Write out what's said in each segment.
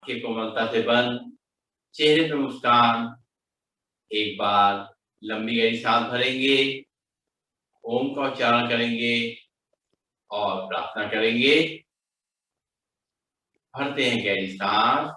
आंखें कोमलता से बंद, चेहरे पे मुस्कान। एक बार लंबी गहरी सांस भरेंगे, ओम का उच्चारण करेंगे और प्रार्थना करेंगे। भरते हैं गहरी सांस।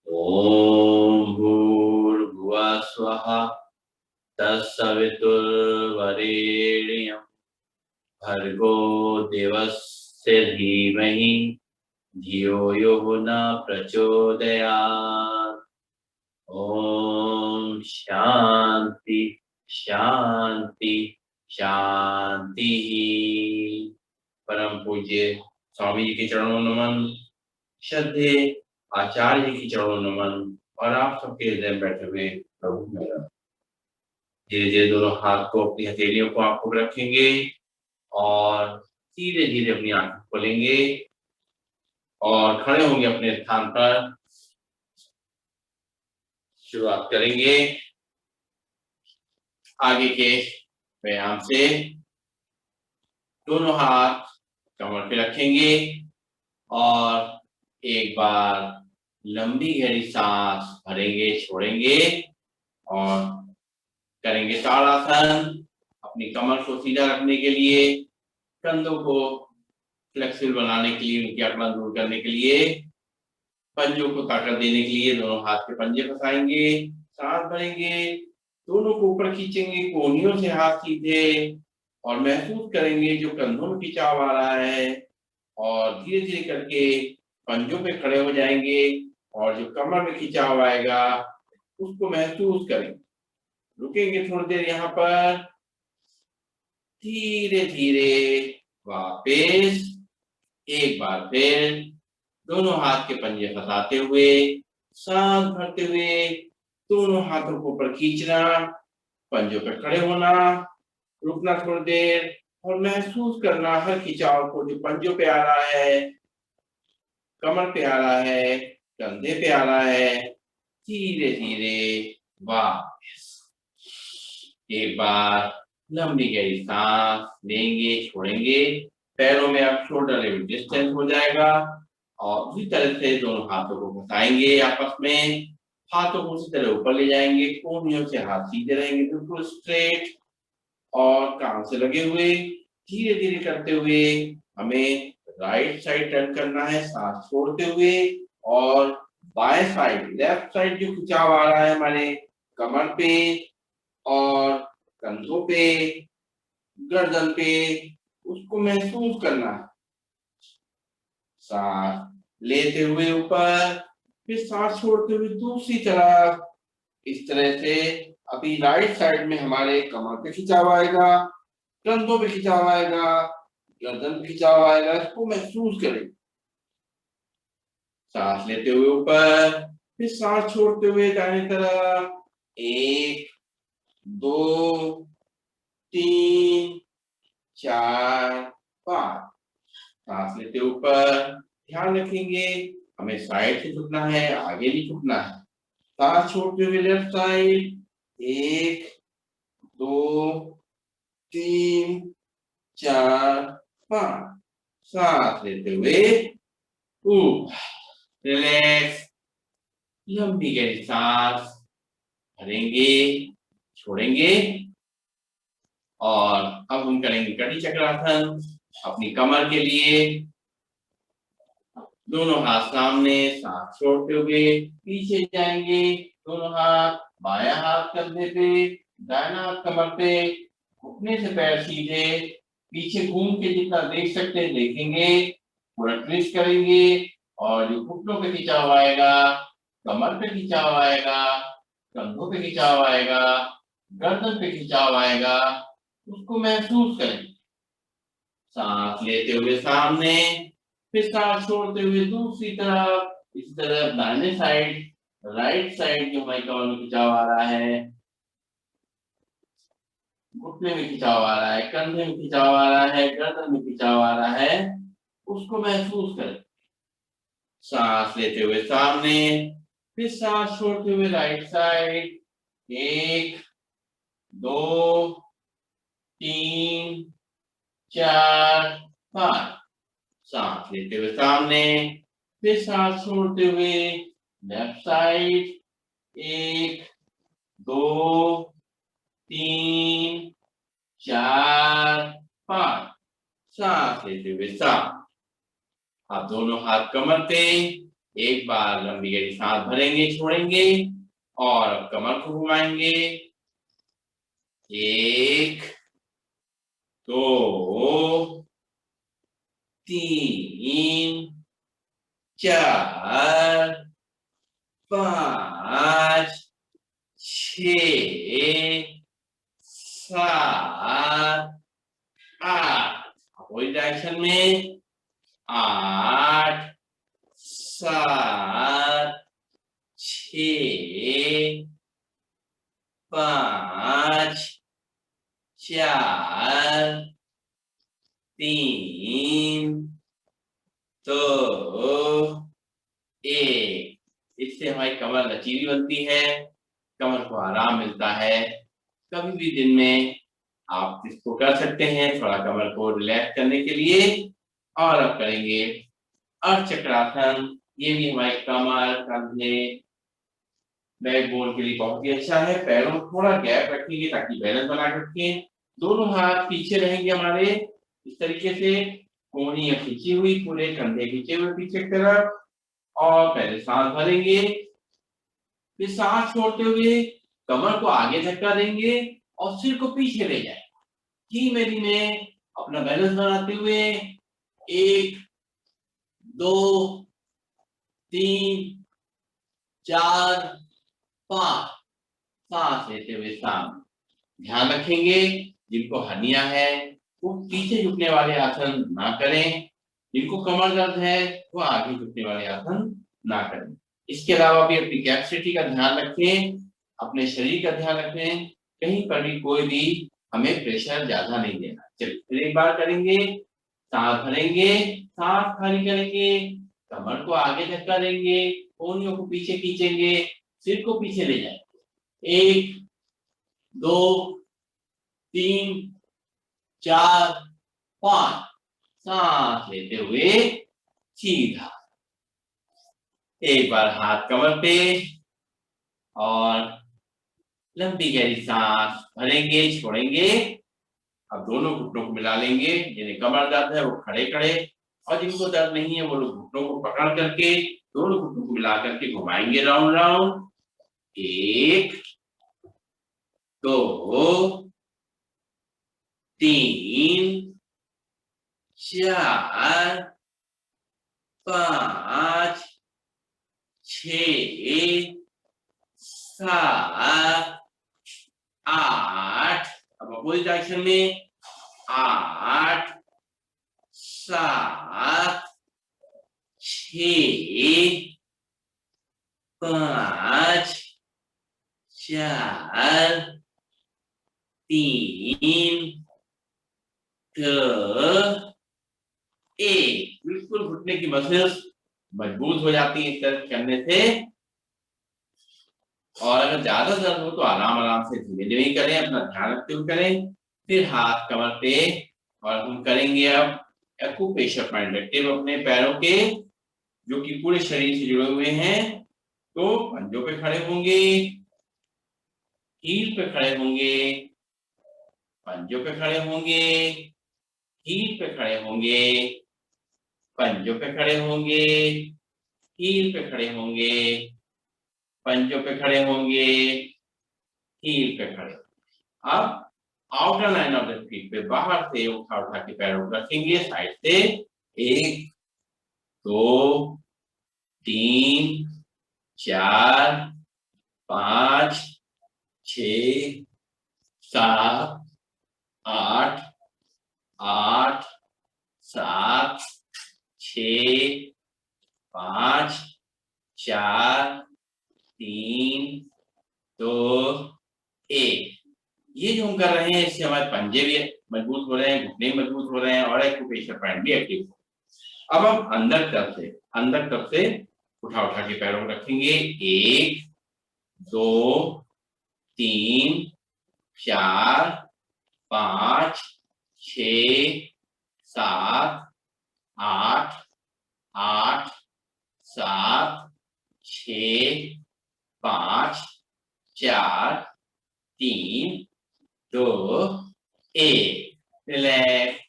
ओम भूर्भुवः स्वः तत्सवितुर्वरेण्यं भर्गो देवस्य धीमहि धियो यो न प्रचोदयात्। ओम शांति शांति शांति। परम पूज्य स्वामी जी के चरणों नमन, श्रद्धे आचार्य जी के चरणों नमन और आप सबके हृदय में बैठे हुए प्रभु मेरा। धीरे धीरे दोनों हाथ को अपनी हथेलियों को आंखों पर रखेंगे और धीरे धीरे अपनी आंखें खोलेंगे और खड़े होंगे अपने स्थान पर। शुरुआत करेंगे आगे के व्यायाम से। दोनों हाथ कमर पे रखेंगे और एक बार लंबी गहरी सांस भरेंगे, छोड़ेंगे और करेंगे ताड़ासन। अपनी कमर को सीधा रखने के लिए, कंधों को फ्लेक्सिबल बनाने के लिए, उनकी अकड़न दूर करने के लिए, पंजों को ताकत देने के लिए दोनों हाथ के पंजे फंसाएंगे, सांस भरेंगे, दोनों को ऊपर खींचेंगे, कोहनियों से हाथ सीधे और महसूस करेंगे जो कंधों में खिंचाव आ रहा है और धीरे धीरे करके पंजों पे खड़े हो जाएंगे और जो कमर में खिंचाव आएगा उसको महसूस करेंगे। रुकेंगे थोड़ी देर यहाँ पर, धीरे धीरे वापस एक बार फिर दोनों हाथ के पंजे फंसाते हुए, सांस भरते हुए, दोनों हाथों को ऊपर खींचना, पंजों पे खड़े होना, रुकना थोड़ी देर और महसूस करना हर खिंचाव को जो पंजों पे आ रहा है, कमर पे आ रहा है, कंधे पे आ रहा है। धीरे धीरे वापस एक बार लंबी गहरी सांस लेंगे, छोड़ेंगे, पैरों में अब शोल्डर लेवल डिस्टेंस हो जाएगा और उसी तरह से दोनों हाथों को घुसाएंगे आपस में, हाथों को उसी तरह ऊपर ले जाएंगे, कोहनियों से हाथ सीधे रहेंगे बिल्कुल स्ट्रेट और कान से लगे हुए। धीरे धीरे करते हुए हमें राइट साइड टर्न करना है, सांस छोड़ते हुए, और बाएं साइड लेफ्ट साइड जो खिंचाव आ रहा है हमारे कमर पे और कंधों पे, गर्दन पे, उसको महसूस करना है। सांस लेते हुए ऊपर, फिर सांस छोड़ते हुए दूसरी तरफ। इस तरह से अभी राइट साइड में हमारे कमर पे खिंचाव आएगा, कंधों पे खिंचाव आएगा, गर्दन पे खिंचाव आएगा, इसको महसूस करें। सांस लेते हुए ऊपर, फिर सांस छोड़ते हुए दाहिनी तरफ, 1 2 3 4 5। सांस लेते ऊपर, ध्यान रखेंगे हमें साइड से झुकना है, आगे नहीं झुकना है। सांस छोड़ते हुए लेफ्ट साइड, 1 2 3 4 5। सांस लेते हुए रिलैक्स, लंबी गहरी सांस भरेंगे, छोड़ेंगे और अब हम करेंगे कटी चक्रासन। अपनी कमर के लिए दोनों हाथ सामने, सांस छोड़ते हुए पीछे जाएंगे, दोनों हाथ, बायां हाथ कंधे पे, दाहिना हाथ कमर पे, घुटने से पैर सीधे, पीछे घूम के जितना देख सकते हैं देखेंगे, पूरा ट्विस्ट करेंगे और जो घुटनों पे खिंचाव आएगा, कमर पे खिंचाव आएगा, कंधों पे खिंचाव आएगा, गर्दन पे खिंचाव आएगा, उसको महसूस करें। सांस लेते हुए सामने, फिर सांस छोड़ते हुए दूसरी तरफ, इस तरफ दाहिने साइड, राइट साइड जो हमारी कमर में खिंचाव आ रहा है, घुटने में खिंचाव आ रहा है, कंधे में खिंचाव आ रहा है, गर्दन में खिंचाव आ रहा है, उसको महसूस करें। सांस लेते हुए सामने, फिर सांस छोड़ते हुए राइट साइड, 1 2 3 4 5। सांस लेते हुए सामने, फिर सांस छोड़ते हुए लेफ्ट साइड, 1 2 3 4 5। सांस लेते हुए सामने। आप दोनों हाथ कमर पे, एक बार लंबी गहरी सांस भरेंगे, छोड़ेंगे और अब कमर को घुमाएंगे। 1 2 3 4 5 6 7 8। अपोजिट डायरेक्शन में 8 7 6 5 4 3 2 1। इससे हमारी कमर लचीली बनती है, कमर को आराम मिलता है। कभी भी दिन में आप इसको कर सकते हैं थोड़ा कमर को रिलैक्स करने के लिए। और अब करेंगे अर्ध चक्रासन। ये भी हमारे कमर, कंधे, बैकबोन के लिए बहुत ही अच्छा है। पैरों में थोड़ा गैप रखेंगे ताकि बैलेंस बना के रखें। दोनों हाथ पीछे रहेंगे हमारे, इस तरीके से कोहनियां खींची हुई, पूरे कंधे खींचे हुए पीछे की तरफ। और पहले सांस भरेंगे, फिर सांस छोड़ते हुए कमर को आगे धक्का देंगे और सिर को पीछे ले जाएंगे। धीमे धीमे अपना बैलेंस बनाते हुए 1 2 3 4 5। सांस लेते हुए सामने। ध्यान रखेंगे जिनको हर्निया है वो पीछे झुकने वाले आसन ना करें, जिनको कमर दर्द है वो आगे झुकने वाले आसन ना करें। इसके अलावा भी अपनी कैपेसिटी का ध्यान रखें, अपने शरीर का ध्यान रखें, कहीं पर भी कोई भी हमें प्रेशर ज्यादा नहीं देना। चलिए फिर एक बार करेंगे। सांस भरेंगे, सांस खाली करेंगे, कमर को आगे धक्का देंगे, कोहनियों को पीछे खींचेंगे, सिर को पीछे ले जाएंगे। 1 2 3 4 5। सांस लेते हुए सीधा। एक बार हाथ कमर पे और लंबी गहरी सांस भरेंगे, छोड़ेंगे। अब दोनों घुटनों को मिला लेंगे। जिन्हें कमर दर्द है वो खड़े खड़े, और जिनको दर्द नहीं है वो लोग घुटनों को पकड़ करके दोनों घुटनों को मिला करके घुमाएंगे राउंड राउंड। 1 2 3 4 5 6 7 8। अब अपोजिट डायरेक्शन में 8 7 6 5 4 3 2 1। बिल्कुल घुटने की मसल्स मजबूत हो जाती है इस तरह करने से। और अगर ज्यादा दर्द हो तो आराम आराम से धीरे धीरे करें, अपना ध्यान रखते हुए करें। फिर हाथ कमर पे, और हम करेंगे अब एक्यूप्रेशर पॉइंट रखते हुए अपने पैरों के, जो कि पूरे शरीर से जुड़े हुए हैं। तो पंजों पे खड़े होंगे, हील पे खड़े होंगे, पंजों पे खड़े होंगे, हील पे खड़े होंगे, पंजों पे खड़े होंगे, हील पे खड़े होंगे, पंजों पे खड़े होंगे, हील पे खड़े। अब outer line of the feet पे बाहर से उठा उठा के पैरों को रखेंगे साइड से। 1 2 3 4 5 6 7 8 8 7 6 5 4 3 2 1। ये जो हम कर रहे हैं इससे हमारे पंजे भी मजबूत हो रहे हैं, घुटने मजबूत हो रहे हैं और एक्यूप्रेशर पॉइंट भी एक्टिव हो। अब हम अंदर तरफ से उठा उठा के पैरों को रखेंगे। 1 2 3 4 5 6 7 8 8 7 6 5 4 3 2 1। रिलैक्स।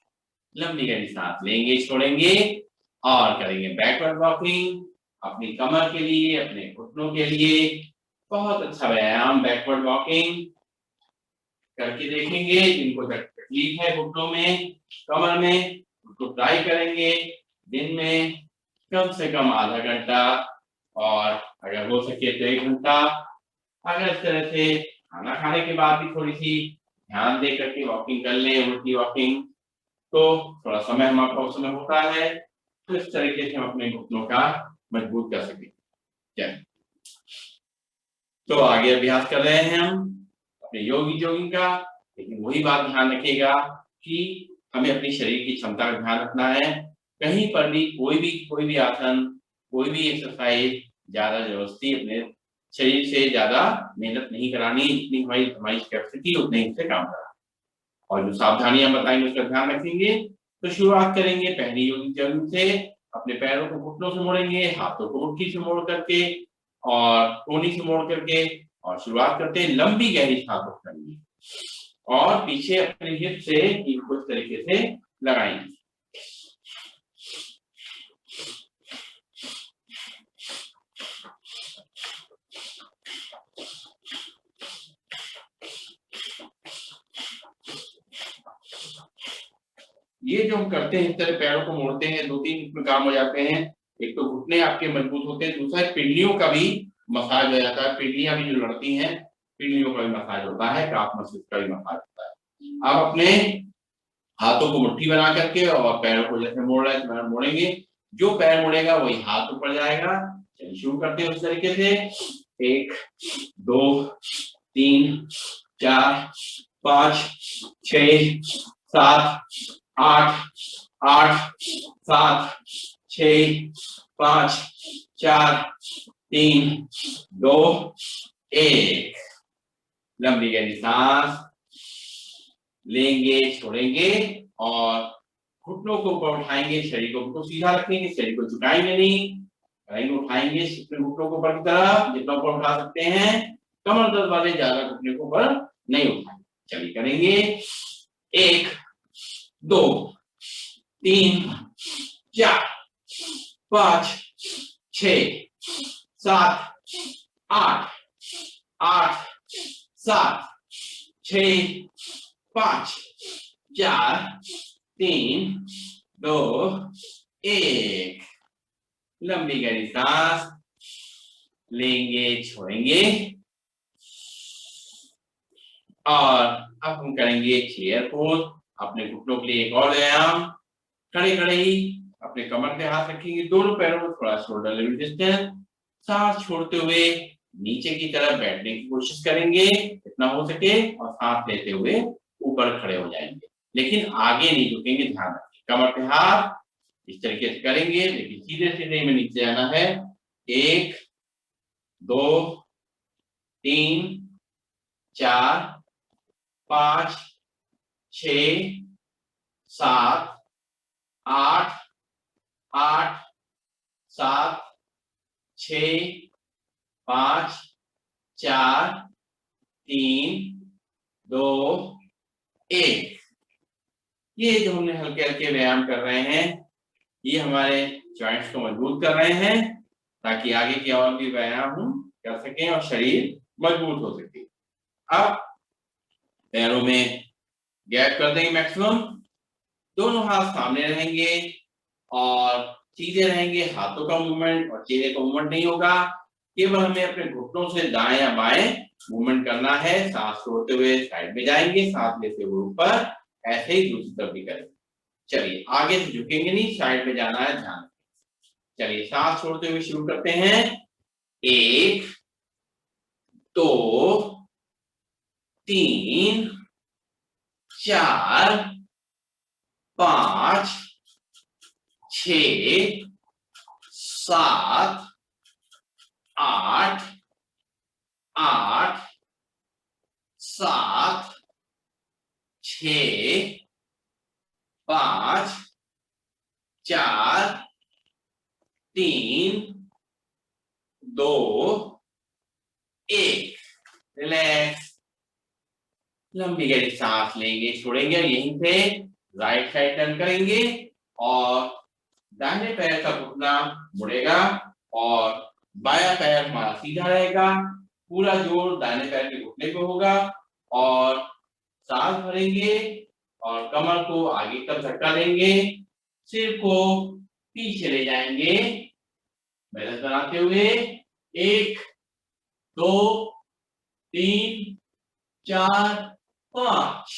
लंबी गहरी सांस लेंगे, छोड़ेंगे और करेंगे बैकवर्ड वॉकिंग। अपनी कमर के लिए, अपने घुटनों के लिए बहुत अच्छा व्यायाम बैकवर्ड वॉकिंग करके देखेंगे। जिनको तकलीफ है घुटनों में, कमर में, उसको ट्राई करेंगे दिन में कम से कम आधा घंटा और अगर हो सके तो 1 घंटा। अगर इस तरह से खाना खाने के बाद भी थोड़ी सी ध्यान दे करके वॉकिंग कर लें, उल्टी वॉकिंग, तो थोड़ा समय हमारे पास समय होता है, तो इस तरीके से हम अपने घुटनों का मजबूत कर सकें। तो आगे अभ्यास कर रहे हैं हम अपने जोगिंग का, लेकिन वही बात ध्यान रखिएगा कि हमें अपनी शरीर की क्षमता का ध्यान रखना है। कहीं पर भी कोई भी आसन, कोई भी एक्सरसाइज ज्यादा जबरदस्ती अपने शरीर से ज्यादा मेहनत नहीं करानी, जितनी हमारी कैपेसिटी उतने ही से काम कराना। और जो सावधानियां बताएंगे उसका ध्यान रखेंगे। तो शुरुआत करेंगे पहली योगिंग से। अपने पैरों को घुटनों से मोड़ेंगे, हाथों को मुट्ठी से मोड़ करके और कोहनी से मोड़ करके, और शुरुआत करते हैं लंबी गहरी सांस करेंगे और पीछे अपने हिप से इनको इस तरीके से लगाएंगे। ये जो हम करते हैं, इस तरह पैरों को मोड़ते हैं, 2-3 इसमें काम हो जाते हैं। एक तो घुटने आपके मजबूत होते हैं, दूसरा पिंडलियों का भी मसाज हो जाता है। पिंडलियां भी जो लड़ती हैं, पिंडलियों का भी मसाज होता है, काफ मस्जिद का भी मसाज होता है। आप अपने हाथों को मुट्ठी बना करके और पैरों को जैसे मोड़ रहे हैं मोड़ेंगे। जो पैर मुड़ेगा वही हाथ ऊपर जाएगा। चलिए शुरू करते हैं उस तरीके से। 1 2 3 4 5 6 7 8 8 7 6 5 4 3 2 1। लंबी गहरी सांस लेंगे, छोड़ेंगे और घुटनों को ऊपर उठाएंगे, शरीर को बिल्कुल सीधा रखेंगे, शरीर को झुकाएंगे नहीं, कहीं उठाएंगे अपने घुटनों को ऊपर की तरफ जितना ऊपर उठा सकते हैं। कमर दर्द वाले ज्यादा घुटने को ऊपर नहीं उठाएंगे। चलिए करेंगे। 1 2 3 4 5 6 7 8 8 7 6 5 4 3 2 1। लंबी गहरी सांस लेंगे, छोड़ेंगे और अब हम करेंगे चेयर पोज। अपने घुटनों के लिए एक और व्यायाम। खड़े खड़े ही अपने कमर पे हाथ रखेंगे, दोनों पैरों में थोड़ा शोल्डर लेवल डिस्टेंस, सांस छोड़ते हुए नीचे की तरफ बैठने की कोशिश करेंगे जितना हो सके और सांस लेते हुए ऊपर खड़े हो जाएंगे, लेकिन आगे नहीं झुकेंगे। ध्यान रखें कमर पे हाथ इस तरीके से करेंगे, लेकिन सीधे सीधे में नीचे आना है। 1 2 3 4 5 6 7 8 8 7 6 5 4 3 2 1। ये जो हमने हल्के हल्के व्यायाम कर रहे हैं, ये हमारे जॉइंट्स को मजबूत कर रहे हैं ताकि आगे के और भी व्यायाम हम कर सकें और शरीर मजबूत हो सके। अब पैरों में गैप कर देंगे मैक्सिमम, दोनों हाथ सामने रहेंगे और सीधे रहेंगे। हाथों का मूवमेंट और चेहरे का मूवमेंट नहीं होगा, केवल हमें अपने घुटनों से दाएं या बाएं मूवमेंट करना है। सांस छोड़ते हुए साइड में जाएंगे, सांस लेते हुए ऊपर, ऐसे ही दूसरी तरफ भी करेंगे। चलिए आगे से झुकेंगे नहीं, साइड में जाना है, ध्यान। चलिए सांस छोड़ते हुए शुरू करते हैं। 1 2 3 4 5 6 7 8 8 7 6 5 4 3 2 1। रिलैक्स। लंबी गहरी सांस लेंगे, छोड़ेंगे, यहीं पे राइट साइड टर्न करेंगे और दाहिने पैर का घुटना मुड़ेगा और बायां पैर हमारा सीधा रहेगा। पूरा जोर दाहिने पैर के घुटने पे होगा और सांस भरेंगे और कमर को आगे तक झटका देंगे, सिर को पीछे ले जाएंगे बैलेंस बनाते हुए। 1 2 3 4 5।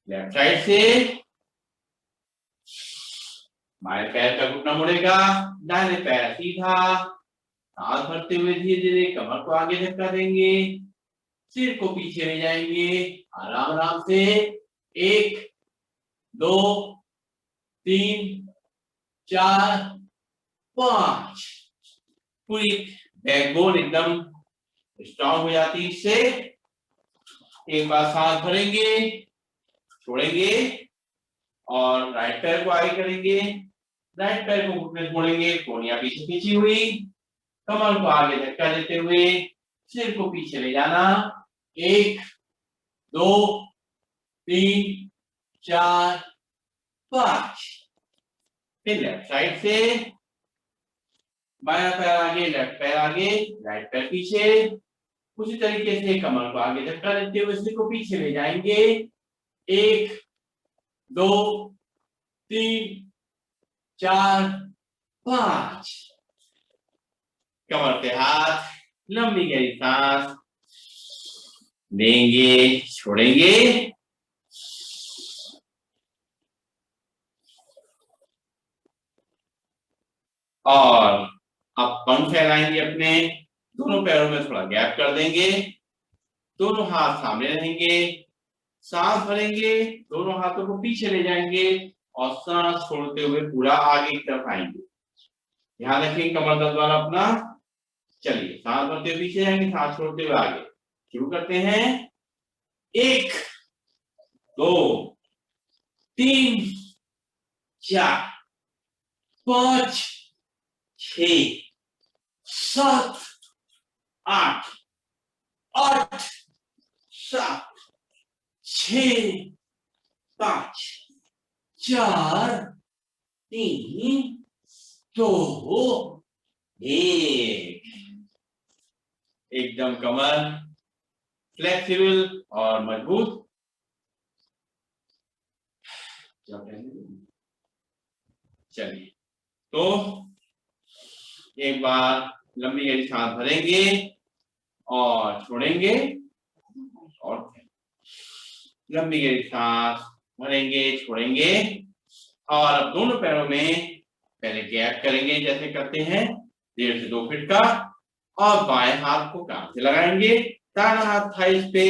लेफ्ट साइड से बाएं पैर का घुटना मुड़ेगा, दाहिने पैर सीधा। सांस भरते हुए धीरे धीरे कमर को आगे झटका देंगे, सिर को पीछे ले जाएंगे आराम आराम से। 1 2 3 4 5। पूरी बैकबोन एकदम स्ट्रॉन्ग हो जाती है इससे। एक बार सांस भरेंगे, छोड़ेंगे और राइट पैर को आगे करेंगे, राइट पैर को घुटने से मोड़ेंगे, कोहनियां पीछे खींची हुई, कमर को आगे झटका देते हुए सिर को पीछे ले जाना। 1 2 3 4 5। फिर लेफ्ट साइड से बायां पैर आगे, लेफ्ट पैर आगे, राइट पैर पीछे। उसी तरीके से कमर को आगे झटका देते हुए सिर को पीछे ले जाएंगे। 1 2 3 4 5। कमर पे हाथ, लंबी गहरी सांस लेंगे, छोड़ेंगे और अब पंख फैलाएंगे अपने। दोनों पैरों में थोड़ा गैप कर देंगे, दोनों हाथ सामने रहेंगे, सांस भरेंगे, दोनों हाथों को पीछे ले जाएंगे और सांस छोड़ते हुए पूरा आगे की तरफ आएंगे। ध्यान रखेंगे कमर दर्द वाला अपना। चलिए सांस भरते हुए पीछे जाएंगे, सांस छोड़ते हुए आगे। शुरू करते हैं। 1 2 3 4 5 6 7 8 8 7 6 5 4 3 2 1। एकदम कमर फ्लेक्सिबल और मजबूत। चलिए तो एक बार लंबी गहरी सांस भरेंगे और छोड़ेंगे और लंबी गहरी सांस भरेंगे, छोड़ेंगे और अब दोनों पैरों में पहले गैप करेंगे जैसे करते हैं 1.5 से 2 फीट का और बाएं हाथ को कान से लगाएंगे, दाहिना हाथ थाइस पे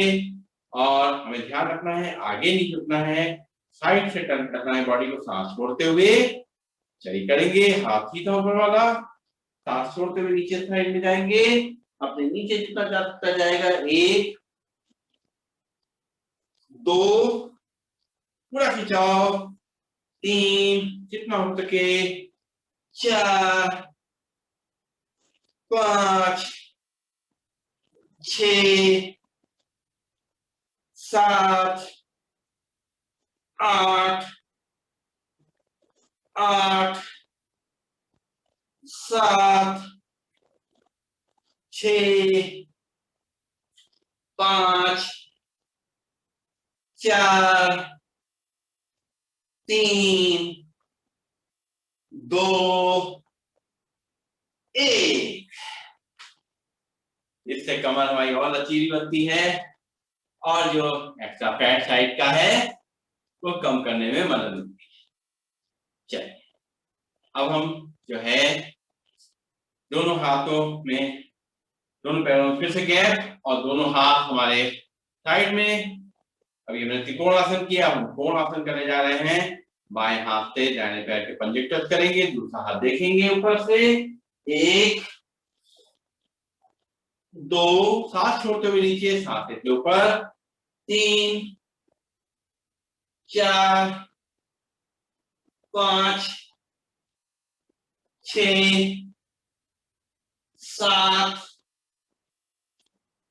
और हमें ध्यान रखना है आगे नहीं झुकना है, साइड से टर्न करना है बॉडी को सांस छोड़ते हुए। चलिए करेंगे, हाथ सीधा ऊपर वाला, सांस छोड़ते हुए नीचे साइड में जाएंगे, अपने नीचे जितना जा सकता जाएगा। 1 2 पूरा खिंचाओ, 3 जितना हो सके, 4 5 6 7 8 8 7 6 5 4 3 2 1। इससे कमर हमारी और लचीली बनती है और जो एक्स्ट्रा फैट साइड का है वो कम करने में मदद मिलती है। चलिए अब हम जो है दोनों हाथों में, दोनों पैरों में फिर से गैप और दोनों हाथ हमारे साइड में अभी हमने त्रिकोणासन किया, हम कोणासन करने जा रहे हैं। बाएं हाथ से दाहिने पैर के पंजे टच करेंगे, दूसरा हाथ देखेंगे ऊपर से, 1 2 सांस छोड़ते हुए नीचे, सांस लेते ऊपर, 3 4 5 6 7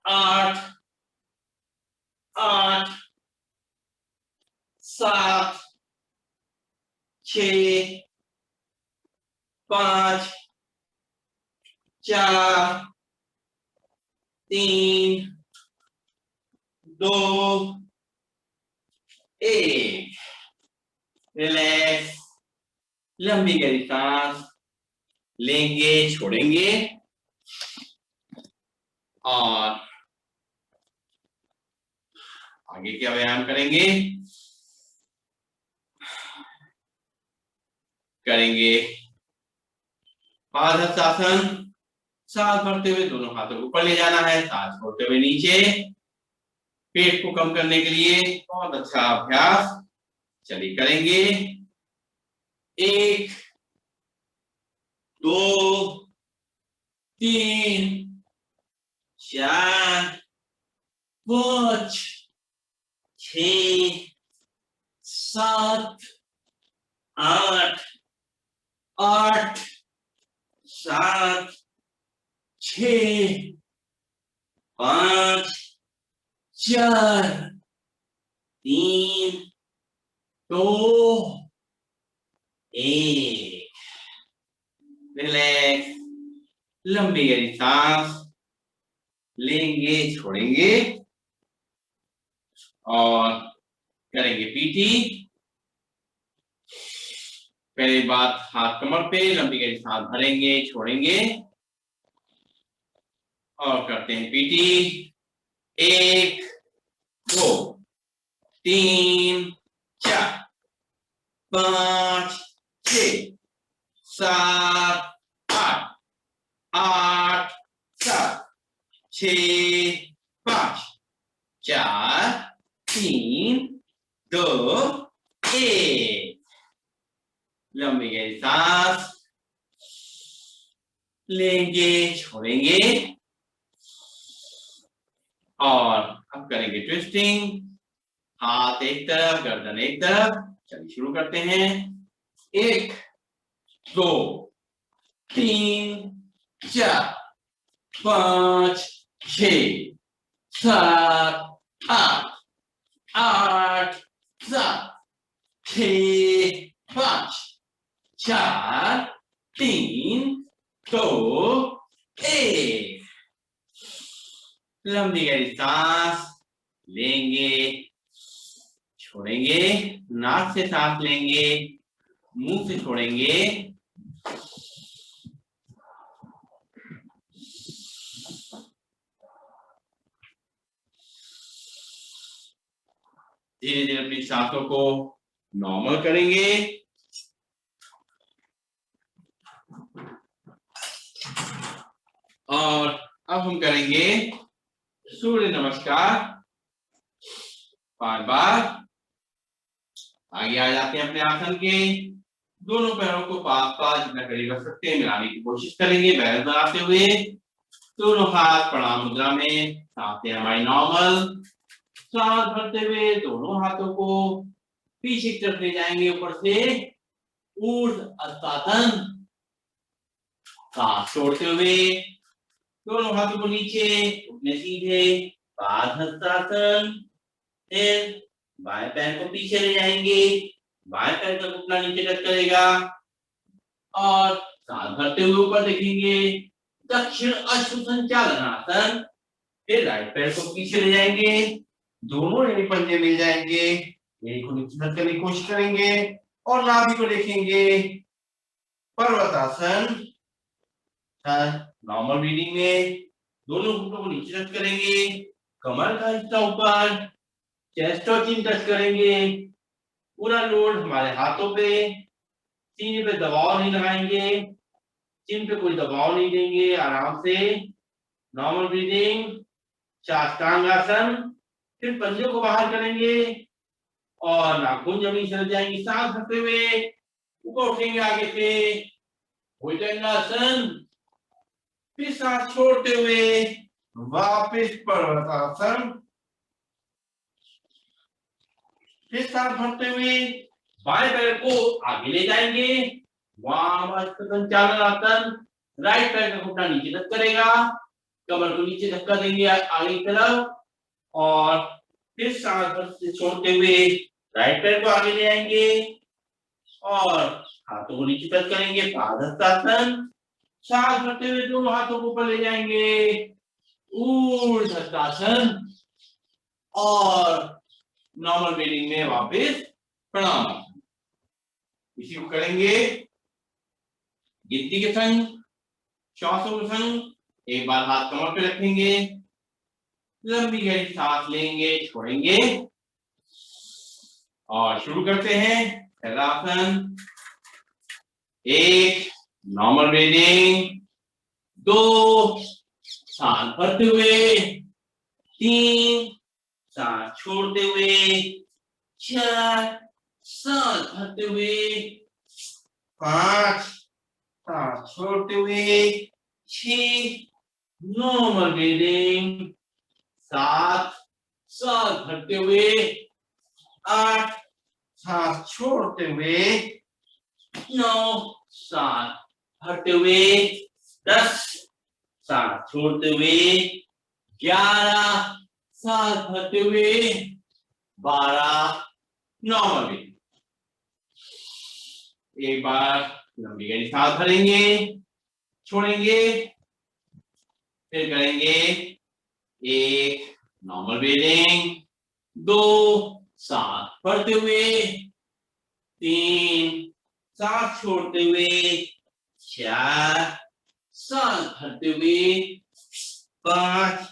8 8 7 6 5 4 3 2 1। रिलैक्स, लंबी गहरी सांस लेंगे, छोड़ेंगे और आगे क्या व्यायाम करेंगे, पादहस्तासन। सांस भरते हुए दोनों हाथों को ऊपर ले जाना है, सांस छोड़ते हुए नीचे, पेट को कम करने के लिए बहुत अच्छा अभ्यास। चलिए करेंगे, 1 2 3 4 5 6 7 8 8 7 6 5 4 3 2 1। रिलैक्स, लंबी गहरी सांस लेंगे, छोड़ेंगे और करेंगे पीटी। पहली बात, हाथ कमर पे, लंबी गहरी सांस भरेंगे, छोड़ेंगे और करते हैं पीटी। 1 2 3 4 5 6 7 8 8 7 6 5 4 3 2 1। लंबी गहरी सांस लेंगे, छोड़ेंगे और अब करेंगे ट्विस्टिंग। हाथ एक तरफ, गर्दन एक तरफ। चलिए शुरू करते हैं। 1 2 3 4 5 6 7 8 8 7 6 5 4 3 2 1। लंबी गहरी सांस लेंगे, छोड़ेंगे, नाक से सांस लेंगे, मुंह से छोड़ेंगे। धीरे धीरे अपनी सांसों को नॉर्मल करेंगे। और अब हम करेंगे सूर्य नमस्कार। 5 बार आगे आ जाते हैं अपने आसन के। दोनों पैरों को पास पास जितना करीब रख सकते हैं मिलाने की कोशिश करेंगे, बैलेंस बनाते हुए। दोनों हाथ प्रणाम मुद्रा में, सांसें हमारी नॉर्मल। सांस भरते हुए दोनों हाथों को पीछे की तरफ ले जाएंगे, ऊपर से ऊर्ध्व हस्तासन। सांस छोड़ते हुए दोनों हाथों को नीचे, घुटने सीधे, पादहस्तासन। फिर बाएं पैर को पीछे ले जाएंगे, बाएं पैर का घुटना नीचे टच करेगा और सांस भरते हुए ऊपर देखेंगे, दक्षिण अश्व संचालन आसन। फिर राइट पैर को पीछे ले जाएंगे, दोनों एड़ी पंजे मिल जाएंगे, एड़ी को नीचे टच करने की कोशिश करेंगे और नाभि को देखेंगे, पर्वतासन। नॉर्मल ब्रीदिंग में दोनों घुटनों को नीचे टच करेंगे, कमर का हिस्सा ऊपर, चेस्ट और चिन टच करेंगे। पूरा लोड हमारे हाथों पे, सीने पे दबाव नहीं लगाएंगे, चिन पे कोई दबाव नहीं देंगे, आराम से नॉर्मल ब्रीदिंग। साष्टांग आसन। फिर पंजों को बाहर करेंगे और नाखून जमीन से लग जाएंगी। सांस भरते हुए ऊपर उठेंगे आगे से भुजंगासन, फिर सांस छोड़ते हुए वापस पर्वतासन, फिर सांस भरते हुए बाएं पैर को आगे ले जाएंगे वामाश्वसंचालनासन। राइट पैर का घुटना नीचे तक करेगा, कमर को नीचे धक्का देंगे आगे की तरफ और फिर सांस छोड़ते हुए राइट पैर को आगे ले आएंगे और हाथों को नीचे टच करेंगे पादहस्तासन। सांस भरते हुए दोनों हाथों को ऊपर ले जाएंगे ऊर्ध्वहस्तासन और नॉर्मल बेंडिंग में वापस प्रणाम। इसी को करेंगे गिनती के संग, श्वासों के संग। एक बार हाथ कमर पे रखेंगे, लंबी गहरी सांस लेंगे, छोड़ेंगे और शुरू करते हैं पहला आसन। 1 नॉर्मल ब्रीदिंग, 2 सांस भरते हुए, 3 सांस छोड़ते हुए, 4 सांस भरते हुए, 5 सांस छोड़ते हुए, 6 नॉर्मल ब्रीदिंग, 7 सांस भरते हुए, 8 सांस छोड़ते हुए, 9 सांस भरते हुए, 10 सांस छोड़ते हुए, 11 सांस भरते हुए, 12 नॉर्मल। एक बार लंबी गहरी सांस भरेंगे, छोड़ेंगे, फिर करेंगे 1 नॉर्मल ब्रीदिंग, 2 सांस भरते हुए, 3 सांस छोड़ते हुए, 4 सांस भरते हुए, 5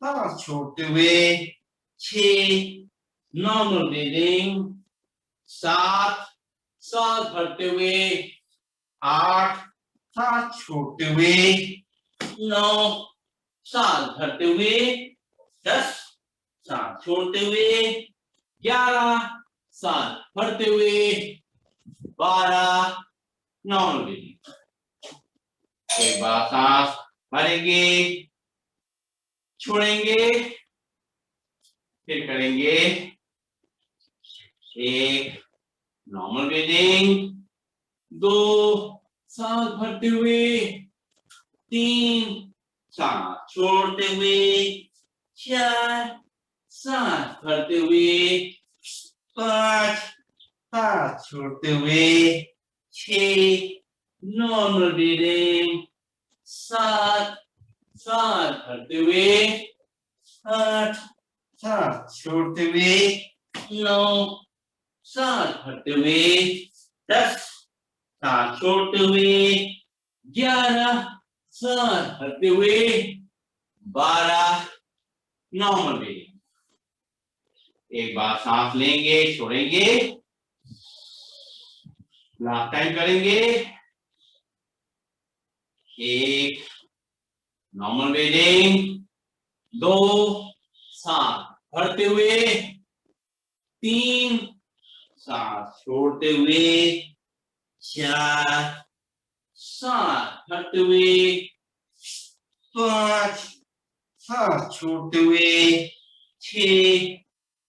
सांस छोड़ते हुए, 6 नॉर्मल ब्रीदिंग, 7 सांस भरते हुए, 8 सांस छोड़ते हुए, 9 सांस भरते हुए, 10 सांस छोड़ते हुए, 11 सांस भरते हुए, 12 नॉर्मल ब्रीदिंग। एक बार सांस भरेंगे, छोड़ेंगे, फिर करेंगे 1 नॉर्मल ब्रीदिंग, 2 सांस भरते हुए, 3 सांस छोड़ते हुए, 4 सांस भरते हुए, 5 सांस छोड़ते हुए, 6 नॉर्मल ब्रीदिंग, 7 सांस भरते हुए, 8 सांस छोड़ते हुए, 9 सांस भरते हुए, 10 सांस छोड़ते हुए, 11 सांस भरते हुए, 12 नॉर्मल ब्रीदिंग। एक बार सांस लेंगे, छोड़ेंगे, लास्ट टाइम करेंगे 1 नॉर्मल ब्रीदिंग, 2 सांस भरते हुए, 3 सांस छोड़ते हुए, 4 सांस भरते हुए, 5 सांस छोड़ते हुए, 6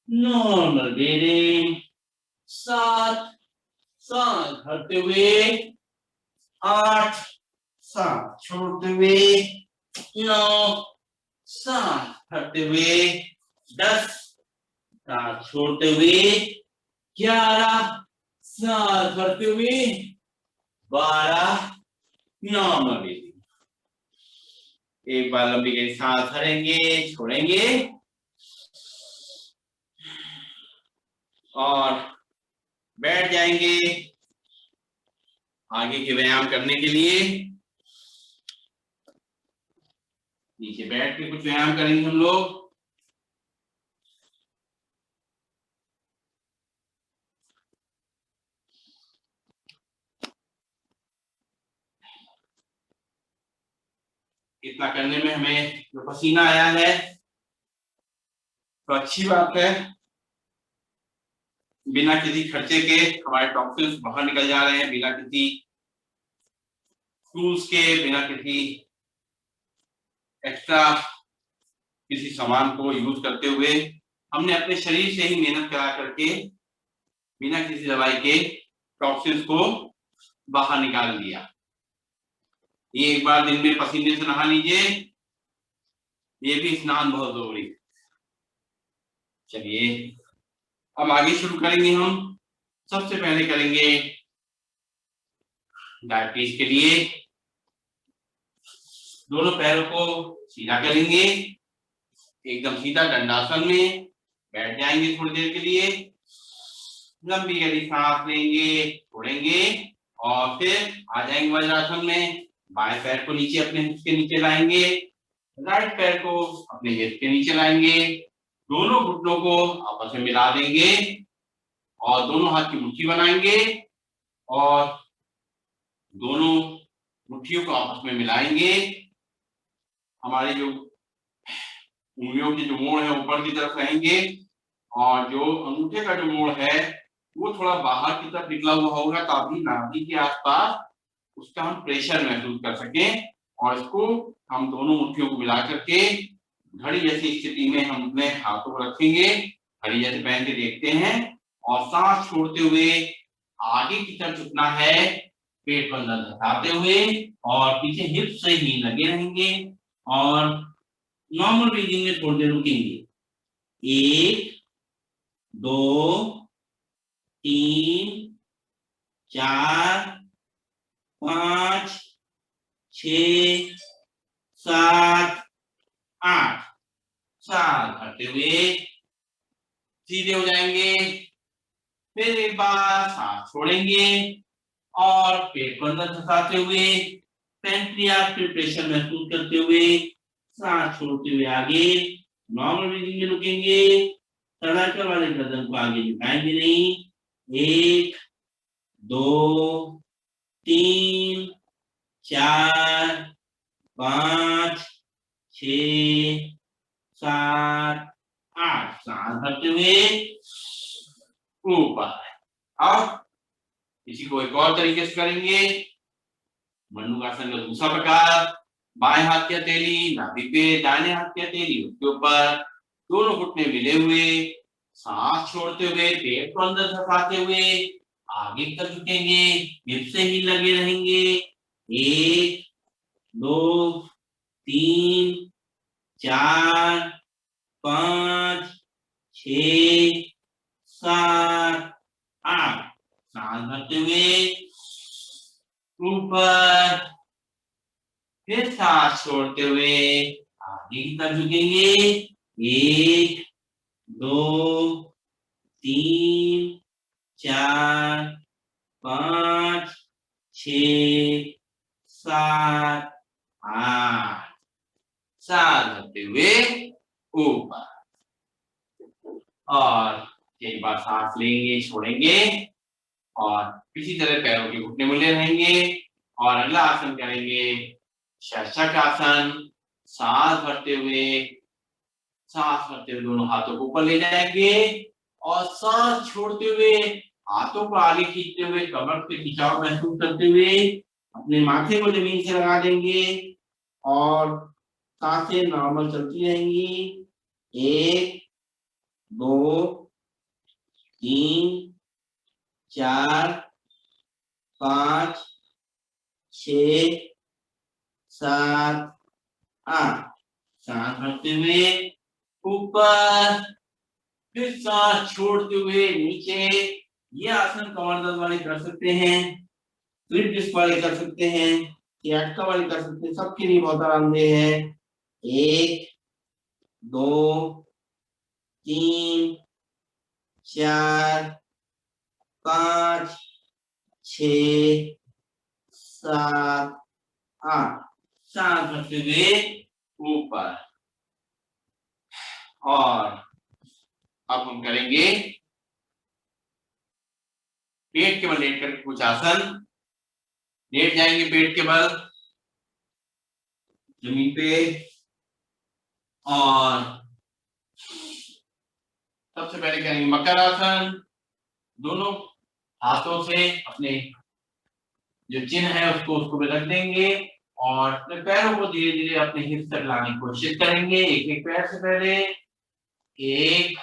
नॉर्मल ब्रीदिंग, 7 सांस भरते हुए, 8 सांस छोड़ते हुए, 9 सांस भरते हुए, 10 सांस छोड़ते हुए, 11 सांस भरते हुए, 12 नॉर्मल ब्रीदिंग। एक बार लंबी गहरी सांस भरेंगे, छोड़ेंगे और बैठ जाएंगे आगे के व्यायाम करने के लिए। नीचे बैठ के कुछ व्यायाम करेंगे हम लोग। इतना करने में हमें जो पसीना आया है तो अच्छी बात है, बिना किसी खर्चे के हमारे टॉक्सिन्स बाहर निकल जा रहे हैं, बिना किसी टूल्स के, बिना किसी एक्स्ट्रा किसी सामान को यूज करते हुए हमने अपने शरीर से ही मेहनत करा करके बिना किसी दवाई के टॉक्सिन्स को बाहर निकाल लिया। ये एक बार दिन में पसीने से नहा लीजिए, ये भी स्नान बहुत जरूरी है। चलिए अब आगे शुरू करेंगे। हम सबसे पहले करेंगे डायबिटीज के लिए दोनों पैरों को सीधा करेंगे, एकदम सीधा दंडासन में बैठ जाएंगे थोड़ी देर के लिए, लंबी गहरी सांस लेंगे, छोड़ेंगे और फिर आ जाएंगे वज्रासन में। बाएं पैर को नीचे अपने हिप्स के नीचे लाएंगे, राइट पैर को अपने हिप्स के नीचे लाएंगे, दोनों घुटनों को आपस में मिला देंगे और दोनों हाथ की मुट्ठी बनाएंगे और दोनों मुट्ठियों को आपस में मिलाएंगे। हमारे जो उंगलियों की जो मोड़ है ऊपर की तरफ रहेंगे और जो अंगूठे का जो मोड़ है वो थोड़ा बाहर की तरफ निकला हुआ होगा, ताकि नाभि के आसपास उसका हम प्रेशर महसूस कर सकें। और इसको हम दोनों मुट्ठियों को मिला करके घड़ी जैसी स्थिति में हम अपने हाथों को रखेंगे, घड़ी जैसे पहन के देखते हैं, और सांस छोड़ते हुए आगे की तरफ झुकना है, पेट को अंदर धसाते हुए और पीछे हिप से ही लगे रहेंगे और नॉर्मल ब्रीदिंग में थोड़ी देर रुकेंगे। 1 2 3 4 5 6 7 8। सांस भरते हुए सीधे हो जाएंगे, फिर एक बार सांस छोड़ेंगे और पेट को अंदर धसाते हुए पेनक्रियास पे प्रेशर महसूस करते हुए सांस छोड़ते हुए आगे नॉर्मल ब्रीदिंग में रुकेंगे। सर्वाइकल वाले गर्दन को आगे झुकाएंगे नहीं। 1 2 3 4 5 6 7 8। सांस भरते हुए ऊपर। अब इसी को एक और तरीके से करेंगे। मंडूकासन का दूसरा प्रकार, बाएं हाथ की हथेली नाभि पे, दाहिने हाथ की हथेली उसके ऊपर, दोनों घुटने मिले हुए, सांस छोड़ते हुए पेट को अंदर धसाते हुए आगे तक झुकेंगे, हिप से ही लगे रहेंगे। 1 2 3 4 5 6 7 8। सांस भरते हुए ऊपर, फिर सांस छोड़ते हुए आगे की तरफ झुकेंगे। 1 2 3 4 5 6 7 8। सांस भरते हुए ऊपर और एक बार सांस लेंगे, छोड़ेंगे और इसी तरह पैरों के घुटने मिले रहेंगे। और अगला आसन करेंगे शीर्षक आसन। सांस भरते हुए दोनों हाथों को ऊपर ले जाएंगे और सांस छोड़ते हुए हाथों को आगे खींचते हुए कमर पे खिंचाव महसूस करते हुए अपने माथे को जमीन से लगा देंगे और सांसें नॉर्मल चलती रहेंगी। 1 2 3 4 5 6 7 8। सांस भरते हुए ऊपर, फिर सांस छोड़ते हुए नीचे। ये आसन कमर दर्द वाले कर सकते हैं, स्लिप डिस्क वाले कर सकते हैं, सियाटिका वाले कर सकते हैं, सबके लिए बहुत आरामदेह है। 1 2 3 4 5 6 7 8। सांस भरते हुए ऊपर। और अब हम करेंगे पेट के बल लेट करके कुछ आसन। लेट जाएंगे पेट के बल जमीन पे और सबसे पहले करेंगे मकर आसन। दोनों हाथों से अपने जो चिन्ह है उसको भी रख देंगे और अपने पैरों को धीरे धीरे अपने हिप्स तक लाने की कोशिश करेंगे। एक एक पैर से पहले 1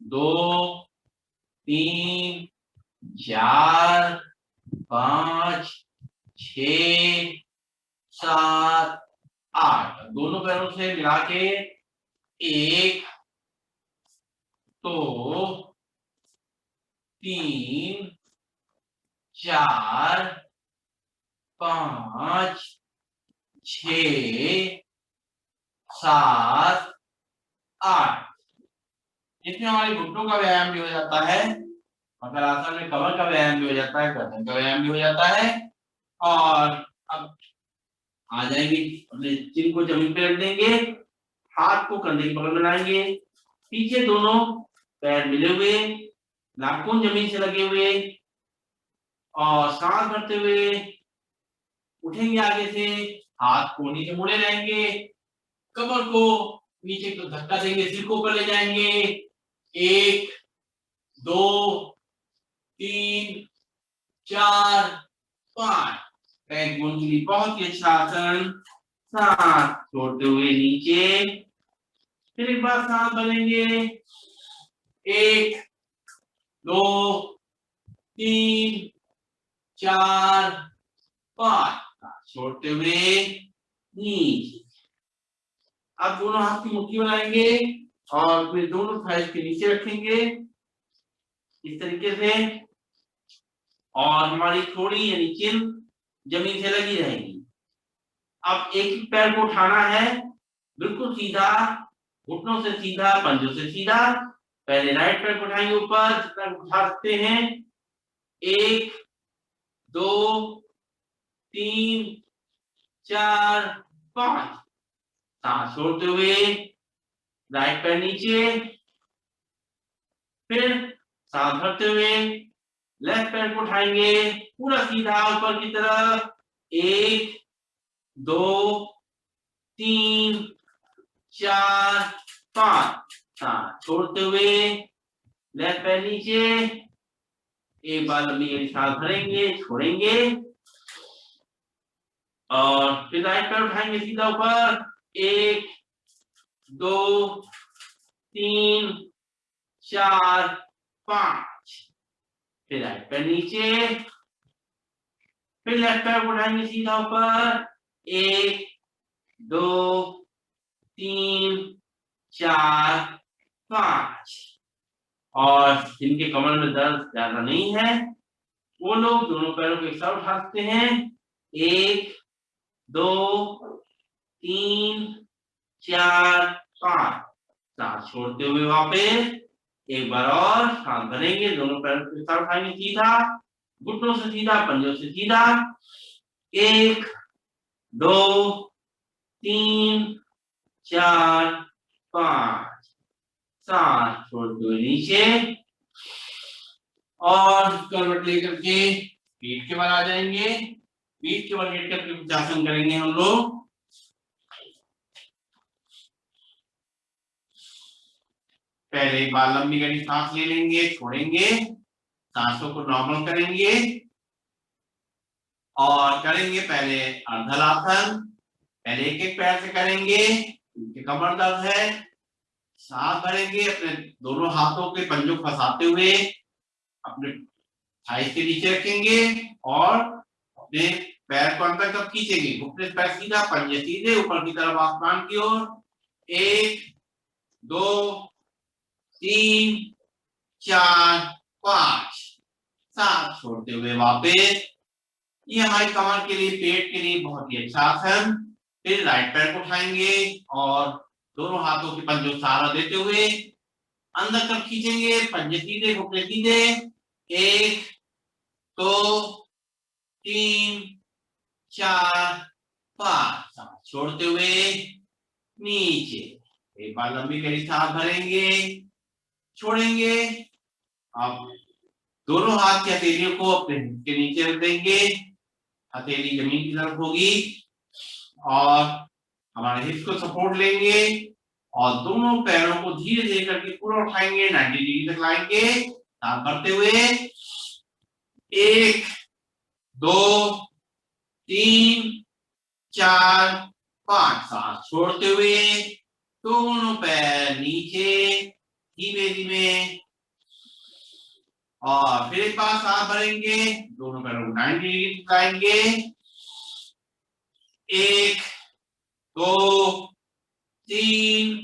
2 3 4 5 6 7 8 दोनों पैरों से मिला के 1 2 3 4 5 6 7 8। इसमें हमारे घुटनों का व्यायाम भी हो जाता है, मकर आसन में कमर का व्यायाम भी हो जाता है, गर्दन का व्यायाम भी हो जाता है। और अब आ जाएंगे, अपने चिन्ह को जमीन पे रख देंगे, हाथ को कंधे के बगल में लाएंगे, पीछे दोनों पैर मिले हुए, नाखून जमीन से लगे हुए और सांस भरते हुए उठेंगे आगे से, हाथ को नीचे मुड़े रहेंगे, कमर को नीचे को धक्का देंगे, सिर को ऊपर ले जाएंगे। 1 2 3 4 5 पैर के लिए बहुत ही अच्छा आसन। सांस छोड़ते हुए नीचे, फिर एक बार सांस भरेंगे, 1 2 3 4 5 छोड़ते हुए नीचे। अब दोनों हाथ की मुट्ठी बनाएंगे और फिर दोनों थाइस के नीचे रखेंगे इस तरीके से, और हमारी थोड़ी यानी चिन्ह जमीन से लगी रहेगी। अब एक ही पैर को उठाना है, बिल्कुल सीधा, घुटनों से सीधा, पंजों से सीधा। पहले राइट पैर को उठाएंगे ऊपर, जितना उठा सकते हैं, 1 2 3 4 5 सांस छोड़ते हुए राइट पैर नीचे, फिर सांस भरते हुए लेफ्ट पैर को उठाएंगे पूरा सीधा ऊपर की तरफ, 1 2 3 4 5 सांस छोड़ते हुए लेफ्ट पैर नीचे, एक बार लंबी सांस भरेंगे, छोड़ेंगे और फिर राइट पैर उठाएंगे सीधा ऊपर, 1 2 3 4 5 फिर राइट पैर नीचे, फिर लेफ्ट पैर उठाएंगे सीधा ऊपर, 1 2 3 4 5। और जिनके कमर में दर्द ज्यादा नहीं है वो लोग दोनों पैरों को एक साथ उठा सकते हैं, 1 2 3 4 5 सांस छोड़ते हुए वापस एक बार और सांस भरेंगे, दोनों पैरों को एक साथ उठाएंगे सीधा, घुटनों से सीधा, पंजों से सीधा, 1 2 3 4 5 सांस छोड़ते हुए नीचे और करवट लेकर के पीठ के बल आ जाएंगे, पीठ के बल लेट करके वृक्षासन करेंगे हम लोग। पहले एक बार लंबी गहरी सांस ले लेंगे, छोड़ेंगे, सांसों को नॉर्मल करेंगे और करेंगे पहले अर्धलासन। पहले एक एक पैर से करेंगे, कमर दर्द है, सांस भरेंगे, अपने दोनों हाथों के पंजों फंसाते हुए अपने थाइस के नीचे रखेंगे और अपने पैर को अंदर तक खींचेंगे, घुटने पैर सीधा, पंजे सीधे ऊपर की तरफ आसमान की ओर, 1 2 3 4 5 सांस छोड़ते हुए वापस। ये हमारी कमर के लिए, पेट के लिए बहुत ही अच्छा आसन। फिर राइट पैर को उठाएंगे और दोनों हाथों के पंजों सहारा देते हुए अंदर तक खींचेंगे, पंजे सीधे, घुटने सीधे, 1 2 3 4 5 सांस छोड़ते हुए नीचे। एक बार लंबी गहरी सांस भरेंगे, छोड़ेंगे, अब दोनों हाथ की हथेलियों को अपने के नीचे रख देंगे, हथेली जमीन की तरफ होगी और हमारे हिप्स को सपोर्ट लेंगे और दोनों पैरों को धीरे धीरे करके पूरा उठाएंगे, 90 डिग्री तक लाएंगे, सांस भरते हुए 1 2 3 4 5, सांस छोड़ते हुए दोनों पैर नीचे धीमे धीमे, और फिर एक बार सांस भरेंगे, दोनों पैरों को 90 डिग्री लाएंगे, 1 2 3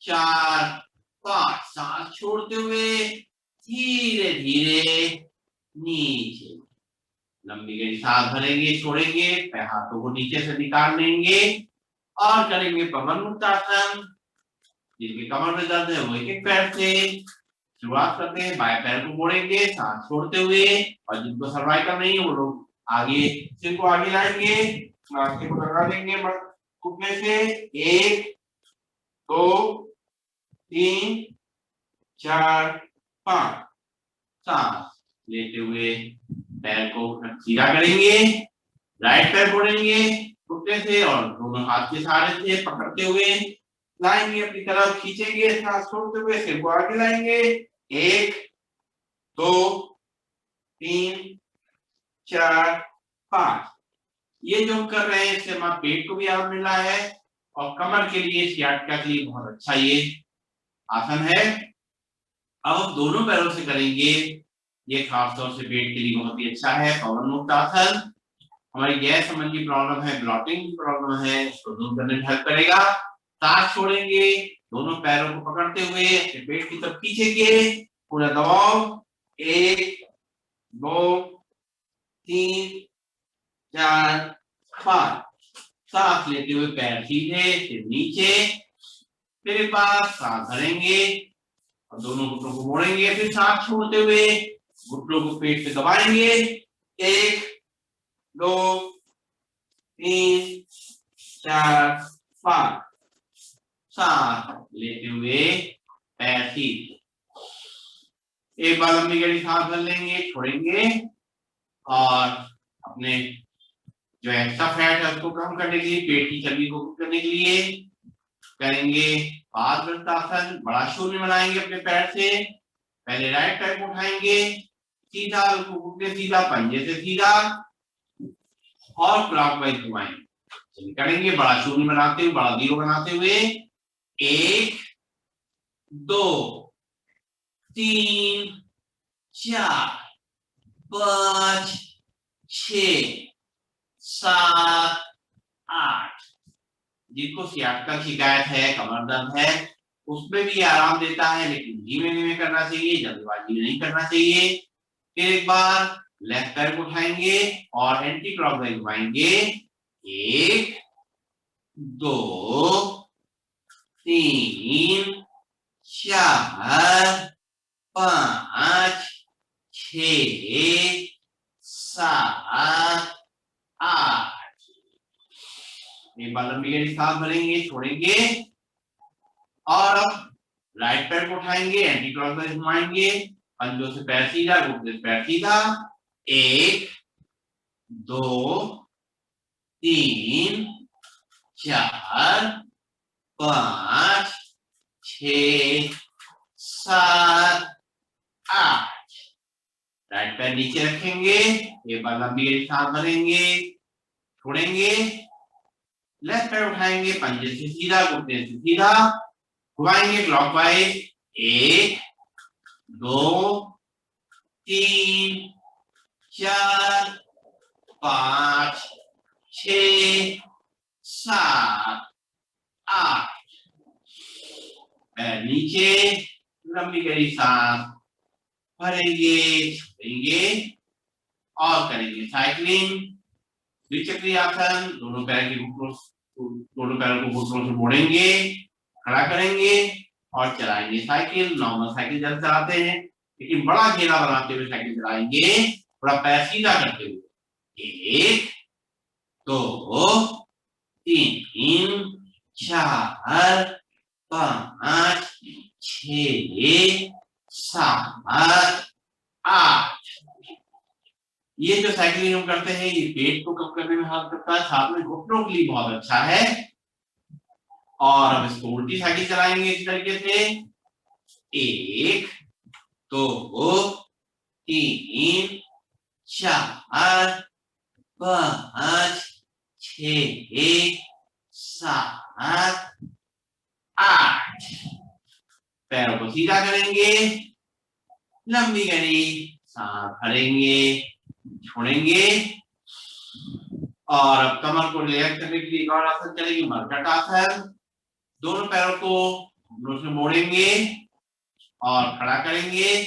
4 5, सांस छोड़ते हुए धीरे धीरे नीचे, लंबी गहरी सांस भरेंगे, छोड़ेंगे, हाथों को नीचे से निकाल लेंगे और करेंगे पवन मुक्तासन। जिनके कमर में दर्द है वो एक एक पैर से शुरुआत करते हैं, बाएं पैर को मोड़ेंगे सांस छोड़ते हुए, और जिनको सर्वाइकल नहीं है वो लोग आगे सिर को आगे लाएंगे, नाक को लगा देंगे घुटने से, 1 2 3 4 5, सांस लेते हुए पैर को सीधा करेंगे, राइट पैर मोड़ेंगे घुटने से और दोनों हाथ के सहारे से पकड़ते हुए लाएंगे अपनी तरफ, खींचेंगे, सांस छोड़ते हुए सिर को आगे लाएंगे, 1 2 3 4 5। ये जो कर रहे हैं इससे हमारे पेट को भी आराम मिला है और कमर के लिए, सियाटिका के लिए बहुत अच्छा ये आसन है। अब हम दोनों पैरों से करेंगे, ये खासतौर से पेट के लिए बहुत ही अच्छा है, पवन मुक्त आसन। हमारी गैस संबंधी प्रॉब्लम है, ब्लॉटिंग की प्रॉब्लम है, इसको दूर करने में हेल्प करेगा। सांस छोड़ेंगे, दोनों पैरों को पकड़ते हुए पेट की तरफ खींचेंगे, पूरा दबाव, 1 2 3 4 5, सांस लेते हुए पैर सीधे फिर नीचे, फिर एक बार सांस भरेंगे और दोनों घुटनों को मोड़ेंगे, फिर सांस छोड़ते हुए घुटनों को पेट पे दबाएंगे, 1 2 3 4 5, सांस लेते हुए पैर सीधे, एक बार लंबी गहरी सांस भर लेंगे, छोड़ेंगे और अपने जो एक्स्ट्रा फैट है उसको कम करने के लिए, पेट की चर्बी को कम करने के लिए करेंगे पादवृत्तासन। बड़ा शून्य बनाएंगे अपने पैर से, पहले राइट पैर को उठाएंगे सीधा, उसको घुटने सीधा, पंजे से सीधा और क्लॉकवाइज घुमाएंगे, करेंगे बड़ा शून्य बनाते हुए, बड़ा जीरो बनाते हुए, 1 2 3 4 5 6 7 8। जिनको सियाटिका की शिकायत है, कमर दर्द है, उसमें भी आराम देता है, लेकिन धीमे धीमे करना चाहिए, जल्दबाजी में नहीं करना चाहिए। फिर एक बार लेफ्ट पैर को उठाएंगे और एंटी क्लॉकवाइज घुमाएंगे, 1 2 3 4 5 6 7 8। एक बार लंबी गहरी सांस भरेंगे, छोड़ेंगे और अब राइट पैर को उठाएंगे, एंटी क्लॉकवाइज घुमाएंगे, पंजों से पैर सीधा, घुटने से पैर सीधा, 1 2 3 4 5 6 7 8। राइट पैर नीचे रखेंगे, एक बार लंबी गहरी सांस भरेंगे, छोड़ेंगे, लेफ्ट पैर उठाएंगे, पंजे से सीधा, घुटने से सीधा, घुमाएंगे क्लॉकवाइज, 1 2 3 4 5 6 7 8। पैर नीचे, लंबी गहरी सांस भरेंगे, छोड़ेंगे और करेंगे साइक्लिंग, द्विचक्रीय आसन। दोनों पैर के घुटनों, दोनों पैरों को घुटनों से मोड़ेंगे, खड़ा करेंगे और चलाएंगे साइकिल। नॉर्मल साइकिल जब चलाते हैं, लेकिन बड़ा घेरा बनाते हुए साइकिल चलाएंगे, थोड़ा पैर सीधा करते हुए, 1 2 3 4 5 6 7 8। ये जो साइकिलिंग हम करते हैं, ये पेट को कम करने में हेल्प करता है, साथ में घुटनों के लिए बहुत अच्छा है और हम इसको उल्टी साइड चलाएंगे इस तरीके से 1 2 3 4 5 6 7 8 पैरों को सीधा करेंगे, लंबी गरी सांस भरेंगे, छोड़ेंगे और अब कमर को रिलैक्स करने के लिए एक और आसन चलेगी, मर्कट आसन। दोनों पैरों को घुटनों से मोड़ेंगे और खड़ा करेंगे,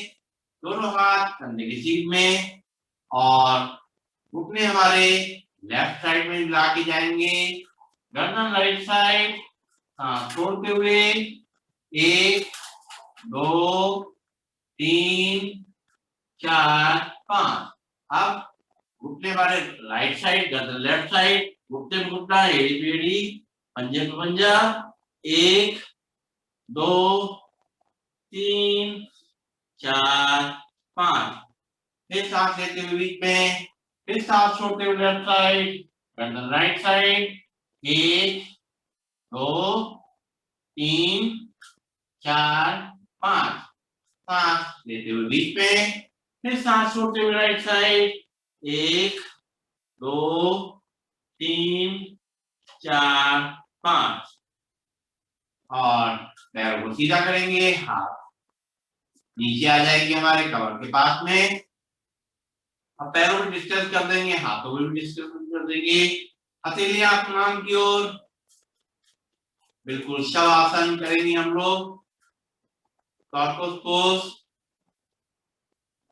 दोनों हाथ कंधे की सीध में और घुटने हमारे लेफ्ट साइड में मिला के जाएंगे, गर्दन राइट साइड, सांस छोड़ते हुए 1 2 3 4 5। अब घुटने हमारे राइट साइड, गर्दन लेफ्ट साइड, घुटने में घुटना, एड़ी पे एड़ी, पंजे पे पंजा, 1 2 3 4 5। फिर सांस लेते हुए बीच में, फिर सांस छोड़ते हुए लेफ्ट साइड, गर्दन राइट साइड, 1 2 3 4 5। सांस लेते हुए बीच में, फिर सांस छोड़ते हुए राइट साइड, 1 2 3 4 5। और पैरों को सीधा करेंगे, हाथ नीचे आ जाएंगे हमारे कमर के पास में। अब पैरों को डिस्टेंस कर देंगे, हाथों को भी डिस्टेंस कर देंगे, हथेली आसमान की ओर, बिल्कुल शवासन करेंगे हम लोग, टॉर्कोस पोज।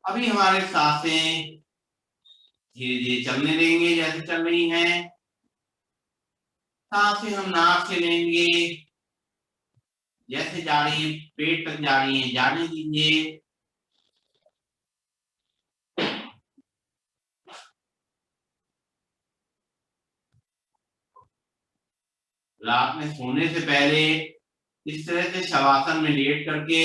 अभी हमारे सांसें धीरे धीरे चलने देंगे जैसे चल रही हैं। सांसें हम नाक से लेंगे, जैसे जा रही है पेट तक जा रही है जाने दीजिए। रात में सोने से पहले इस तरह से शवासन में लेट करके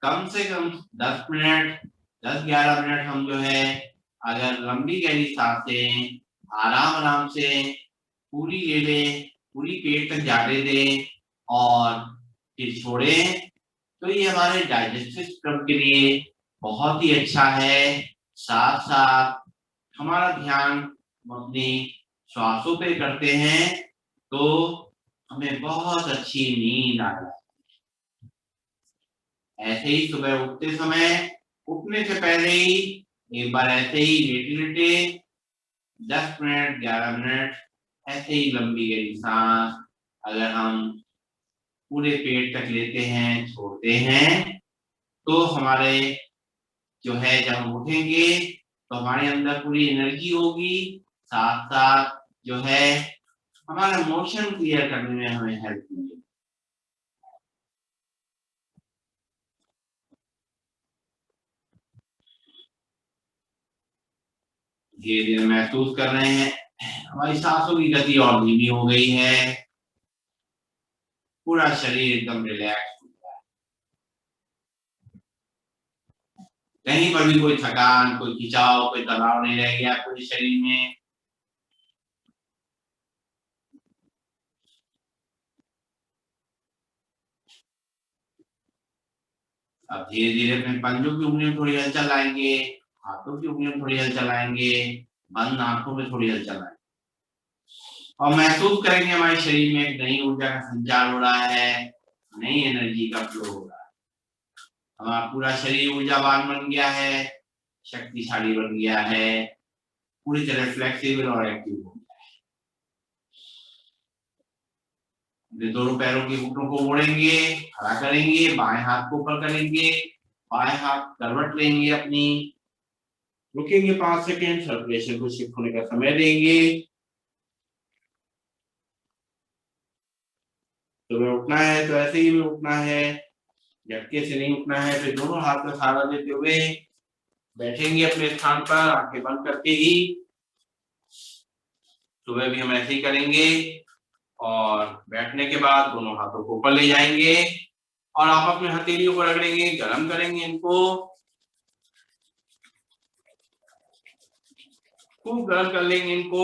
कम से कम 10 मिनट 10-11 मिनट हम जो है अगर लंबी गहरी सांसें आराम आराम से पूरी ले लें, पूरी पेट तक जाने दें और फिर छोड़ें, तो ये हमारे डाइजेस्टिव सिस्टम के लिए बहुत ही अच्छा है। साथ साथ हमारा ध्यान अपनी श्वासों पे करते हैं तो हमें बहुत अच्छी नींद आती है। ऐसे ही सुबह उठते समय, उठने से पहले ही एक बार ऐसे ही लेटे लेटे 10 मिनट 11 मिनट ऐसे ही लंबी गहरी सांस अगर हम पूरे पेट तक लेते हैं, छोड़ते हैं, तो हमारे जो है जब हम उठेंगे तो हमारे अंदर पूरी एनर्जी होगी, साथ साथ जो है हमारा मोशन क्लियर करने में हमें हेल्प मिलेगी। धीरे धीरे महसूस कर रहे हैं हमारी सांसों की गति और धीमी हो गई है, पूरा शरीर एकदम रिलैक्स हो गया है, कहीं पर भी कोई थकान, कोई खिंचाव, कोई तनाव नहीं रह गया पूरे शरीर में। अब धीरे धीरे अपने पंजों की उंगलियों में थोड़ी हलचल लाएंगे, हाथों की उंगलियों में थोड़ी हलचल लाएंगे, बंद आंखों में थोड़ी हलचल लाएंगे और महसूस करेंगे हमारे शरीर में एक नई ऊर्जा का संचार हो रहा है, नई एनर्जी का फ्लो हो रहा है। हमारा पूरा शरीर ऊर्जावान बन गया है, शक्तिशाली बन गया है, पूरी तरह फ्लेक्सिबल और एक्टिव हो गया है। दोनों पैरों के घुटनों को मोड़ेंगे, खड़ा करेंगे, बाएं हाथ को ऊपर करेंगे, बाएं हाथ करवट लेंगे अपनी, रुकेंगे 5 सेकेंड, सर्कुलेशन को शिफ्ट होने का समय देंगे। तुम्हें उठना है तो ऐसे ही में उठना है, झटके से नहीं उठना है। फिर दोनों हाथ में सहारा देते हुए बैठेंगे अपने स्थान पर, आंखें बंद करके ही। सुबह भी हम ऐसे ही करेंगे और बैठने के बाद दोनों हाथों को ऊपर ले जाएंगे और आप अपने हथेलियों को रगड़ेंगे, गर्म करेंगे इनको, खूब गर्म कर लेंगे इनको,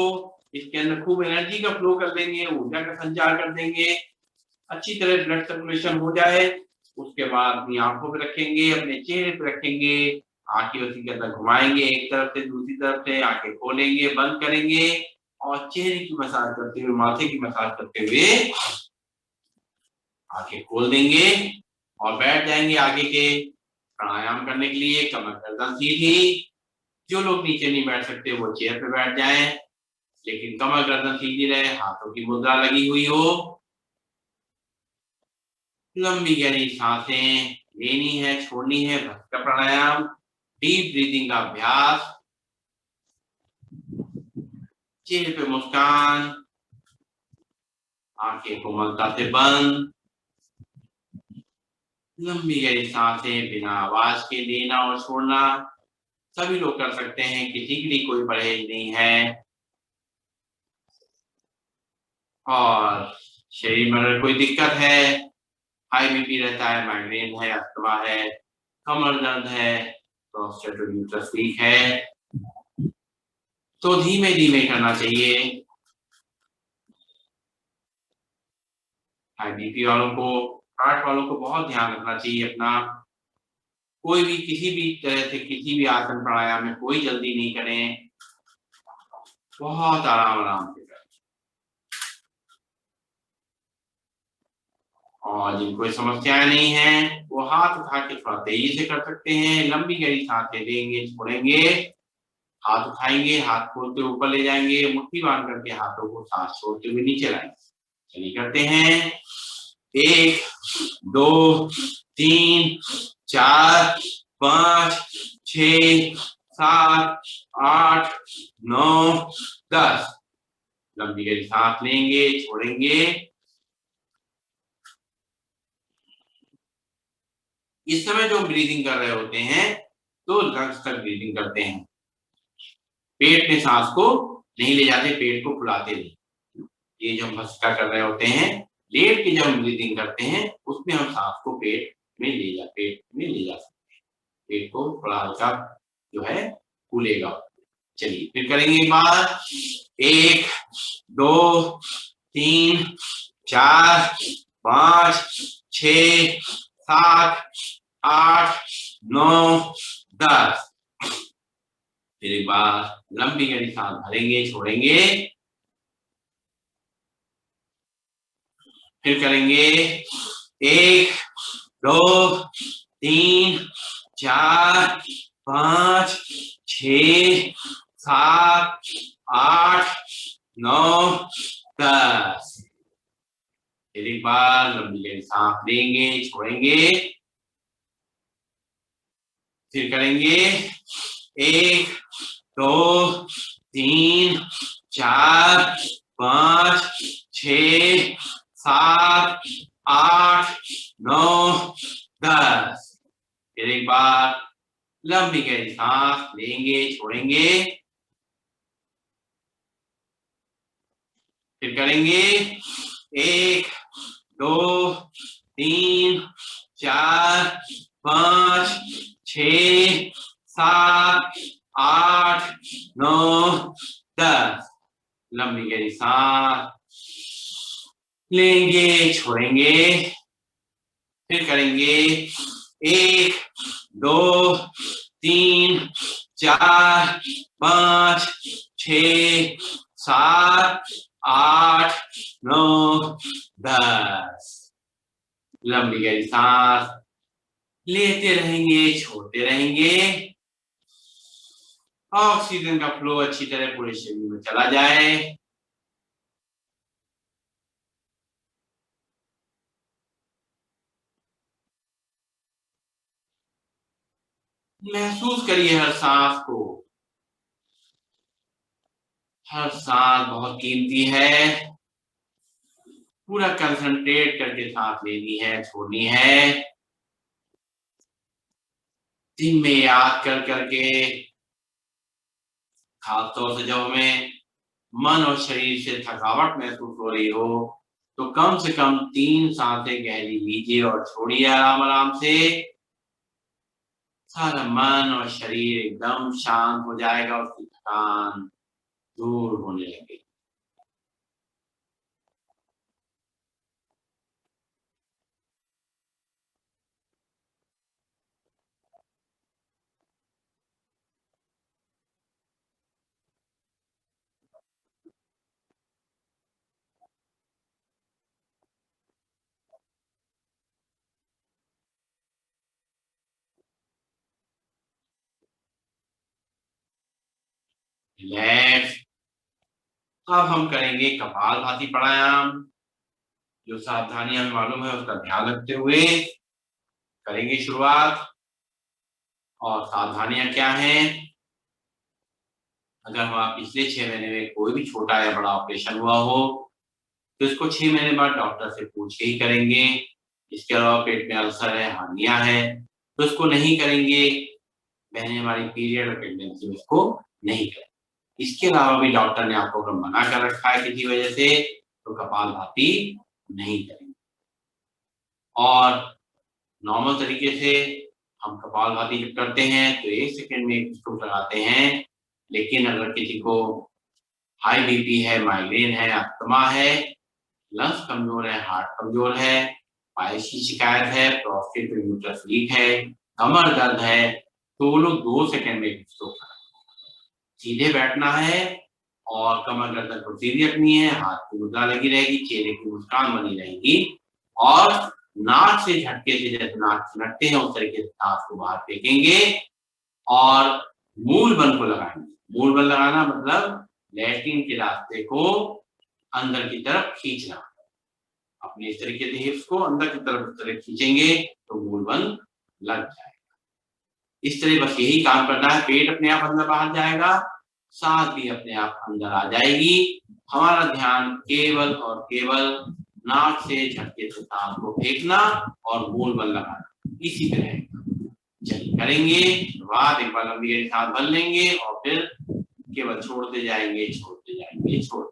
इसके अंदर खूब एनर्जी का फ्लो कर देंगे, ऊर्जा का संचार कर देंगे। अच्छी तरह ब्लड सर्कुलेशन हो जाए, उसके बाद अपनी आंखों पे रखेंगे, अपने चेहरे पे रखेंगे, आंखें उसी के अंदर घुमाएंगे, एक तरफ से दूसरी तरफ से आंखें खोलेंगे, बंद करेंगे और चेहरे की मसाज करते हुए, माथे की मसाज करते हुए आंखें खोल देंगे और बैठ जाएंगे आगे के प्राणायाम करने के लिए। कमर गर्दन सीधी। जो लोग नीचे नहीं बैठ सकते वो चेयर पे बैठ जाएं, लेकिन कमर गर्दन सीधी रहे, हाथों की मुद्रा लगी हुई हो। लंबी गहरी सांसें लेनी है, छोड़नी है। भस्त्रिका प्राणायाम, डीप ब्रीदिंग का अभ्यास। चेहरे पे मुस्कान, आंखें कोमलता से बंद। लंबी गहरी सांसें बिना आवाज के लेना और छोड़ना। सभी लोग कर सकते हैं, किसी के लिए कोई परहेज नहीं है। और शरीर में अगर कोई दिक्कत है, हाई बीपी रहता है, माइग्रेन है, अस्थमा है, कमर दर्द है, प्रोस्टेट यूट्रस वीक है, तो धीमे धीमे करना चाहिए। हाई बीपी वालों को, हार्ट वालों को बहुत ध्यान रखना चाहिए अपना। कोई भी किसी भी तरह से किसी भी आसन प्राणायाम में कोई जल्दी नहीं करें, बहुत आराम आराम से करें। और जिनको कोई समस्याएं नहीं है वो हाथ उठा के थोड़ा तेजी से कर सकते हैं। लंबी गहरी सांसें लेंगे, छोड़ेंगे, हाथ उठाएंगे, हाथ खोलते ऊपर ले जाएंगे, मुट्ठी बांध करके हाथों को सांस छोड़ते हुए नीचे लाएंगे। चलिए करते हैं। 1 2 3 4 5 6 7 8 9 10। लंबी गहरी सांस लेंगे, छोड़ेंगे। इस समय जो ब्रीदिंग कर रहे होते हैं तो लंग्स तक ब्रीदिंग करते हैं। पेट में सांस को नहीं ले जाते, पेट को फुलाते नहीं। ये जो हम भस्त्रिका कर रहे होते हैं, लेट के जब हम ब्रीदिंग करते हैं उसमें हम सांस को पेट में ले जा सकते हैं। पेट को थोड़ा हल्का जो है फूलेगा। चलिए फिर करेंगे एक बार। 1 2 3 4 5 6 7 8 9 10। फिर एक बार लंबी गहरी सांस भरेंगे, छोड़ेंगे। फिर करेंगे 1 2 3 4 5 6 7 8 9 10। फिर एक बार लंबी गहरी सांस लेंगे, छोड़ेंगे। फिर करेंगे 1 2 3 4 5 6 7 8 9 10। फिर एक बार लंबी गहरी सांस लेंगे, छोड़ेंगे। फिर करेंगे 1 2 3 4 5 6 7 8 9 10। लंबी गहरी सांस लेंगे, छोड़ेंगे। फिर करेंगे 1 2 3 4 5 6 7 8 9 10। लंबी गहरी सांस लेते रहेंगे, छोड़ते रहेंगे। ऑक्सीजन का फ्लो अच्छी तरह पूरे शरीर में चला जाए। महसूस करिए हर सांस को। हर सांस बहुत कीमती है। पूरा कंसंट्रेट करके सांस लेनी है, छोड़नी है। दिन में याद कर करके, खासतौर से जब हमें मन और शरीर से थकावट महसूस हो रही हो तो कम से कम 3 सांसें गहरी लीजिए और छोड़िए आराम आराम से। सारा मन और शरीर एकदम शांत हो जाएगा, उसकी थकान दूर होने लगेगी। रिलैक्स। अब हम करेंगे कपालभाति प्राणायाम। जो सावधानियां हमें मालूम है उसका ध्यान रखते हुए करेंगे शुरुआत। और सावधानियां क्या हैं? अगर हमारा पिछले 6 महीने में कोई भी छोटा या बड़ा ऑपरेशन हुआ हो तो इसको 6 महीने बाद डॉक्टर से पूछ के ही करेंगे। इसके अलावा पेट में अल्सर है, हार्निया है तो इसको नहीं करेंगे। मैंने हमारी पीरियड और प्रेगनेंसी में इसको नहीं करें। इसके अलावा भी डॉक्टर ने आपको अगर मना कर रखा है किसी वजह से तो कपालभाति नहीं करेंगे। और नॉर्मल तरीके से हम कपालभाति जब करते हैं तो 1 सेकंड में एक स्ट्रोक लगाते हैं। लेकिन अगर किसी को हाई बीपी है, माइग्रेन है, अस्थमा है, लंग्स कमजोर है, हार्ट कमजोर है, पाइल्स की शिकायत है, प्रोस्टेट में यूट्रस लीक है, कमर दर्द है तो वो लोग 2 सेकंड में एक स्ट्रोक सीधे बैठना है और कमर गर्दन को सीधी रखनी है, हाथ की मुद्रा लगी रहेगी, चेहरे की मुस्कान बनी रहेगी और नाक से झटके से जैसे नाक छिनकते हैं उस तरीके से सांस को बाहर फेंकेंगे और मूल बल को लगाएंगे। मूल बल लगाना मतलब लैट्रिन के रास्ते को अंदर की तरफ खींचना। अपने इस तरीके से हिप्स को अंदर की तरफ खींचेंगे तो मूल बल लग जाएगा। इस तरह बस यही काम करना है। पेट अपने आप अंदर बाहर जाएगा, सांस भी अपने आप अंदर आ जाएगी। हमारा ध्यान केवल और केवल नाक से झटके से सांस को फेंकना और मूल बल लगाना, इसी तरह चलिए करेंगे। शुरुआत एक बार लंबी गहरी सांस भर लेंगे और फिर केवल छोड़ते जाएंगे, छोड़ते जाएंगे, छोड़।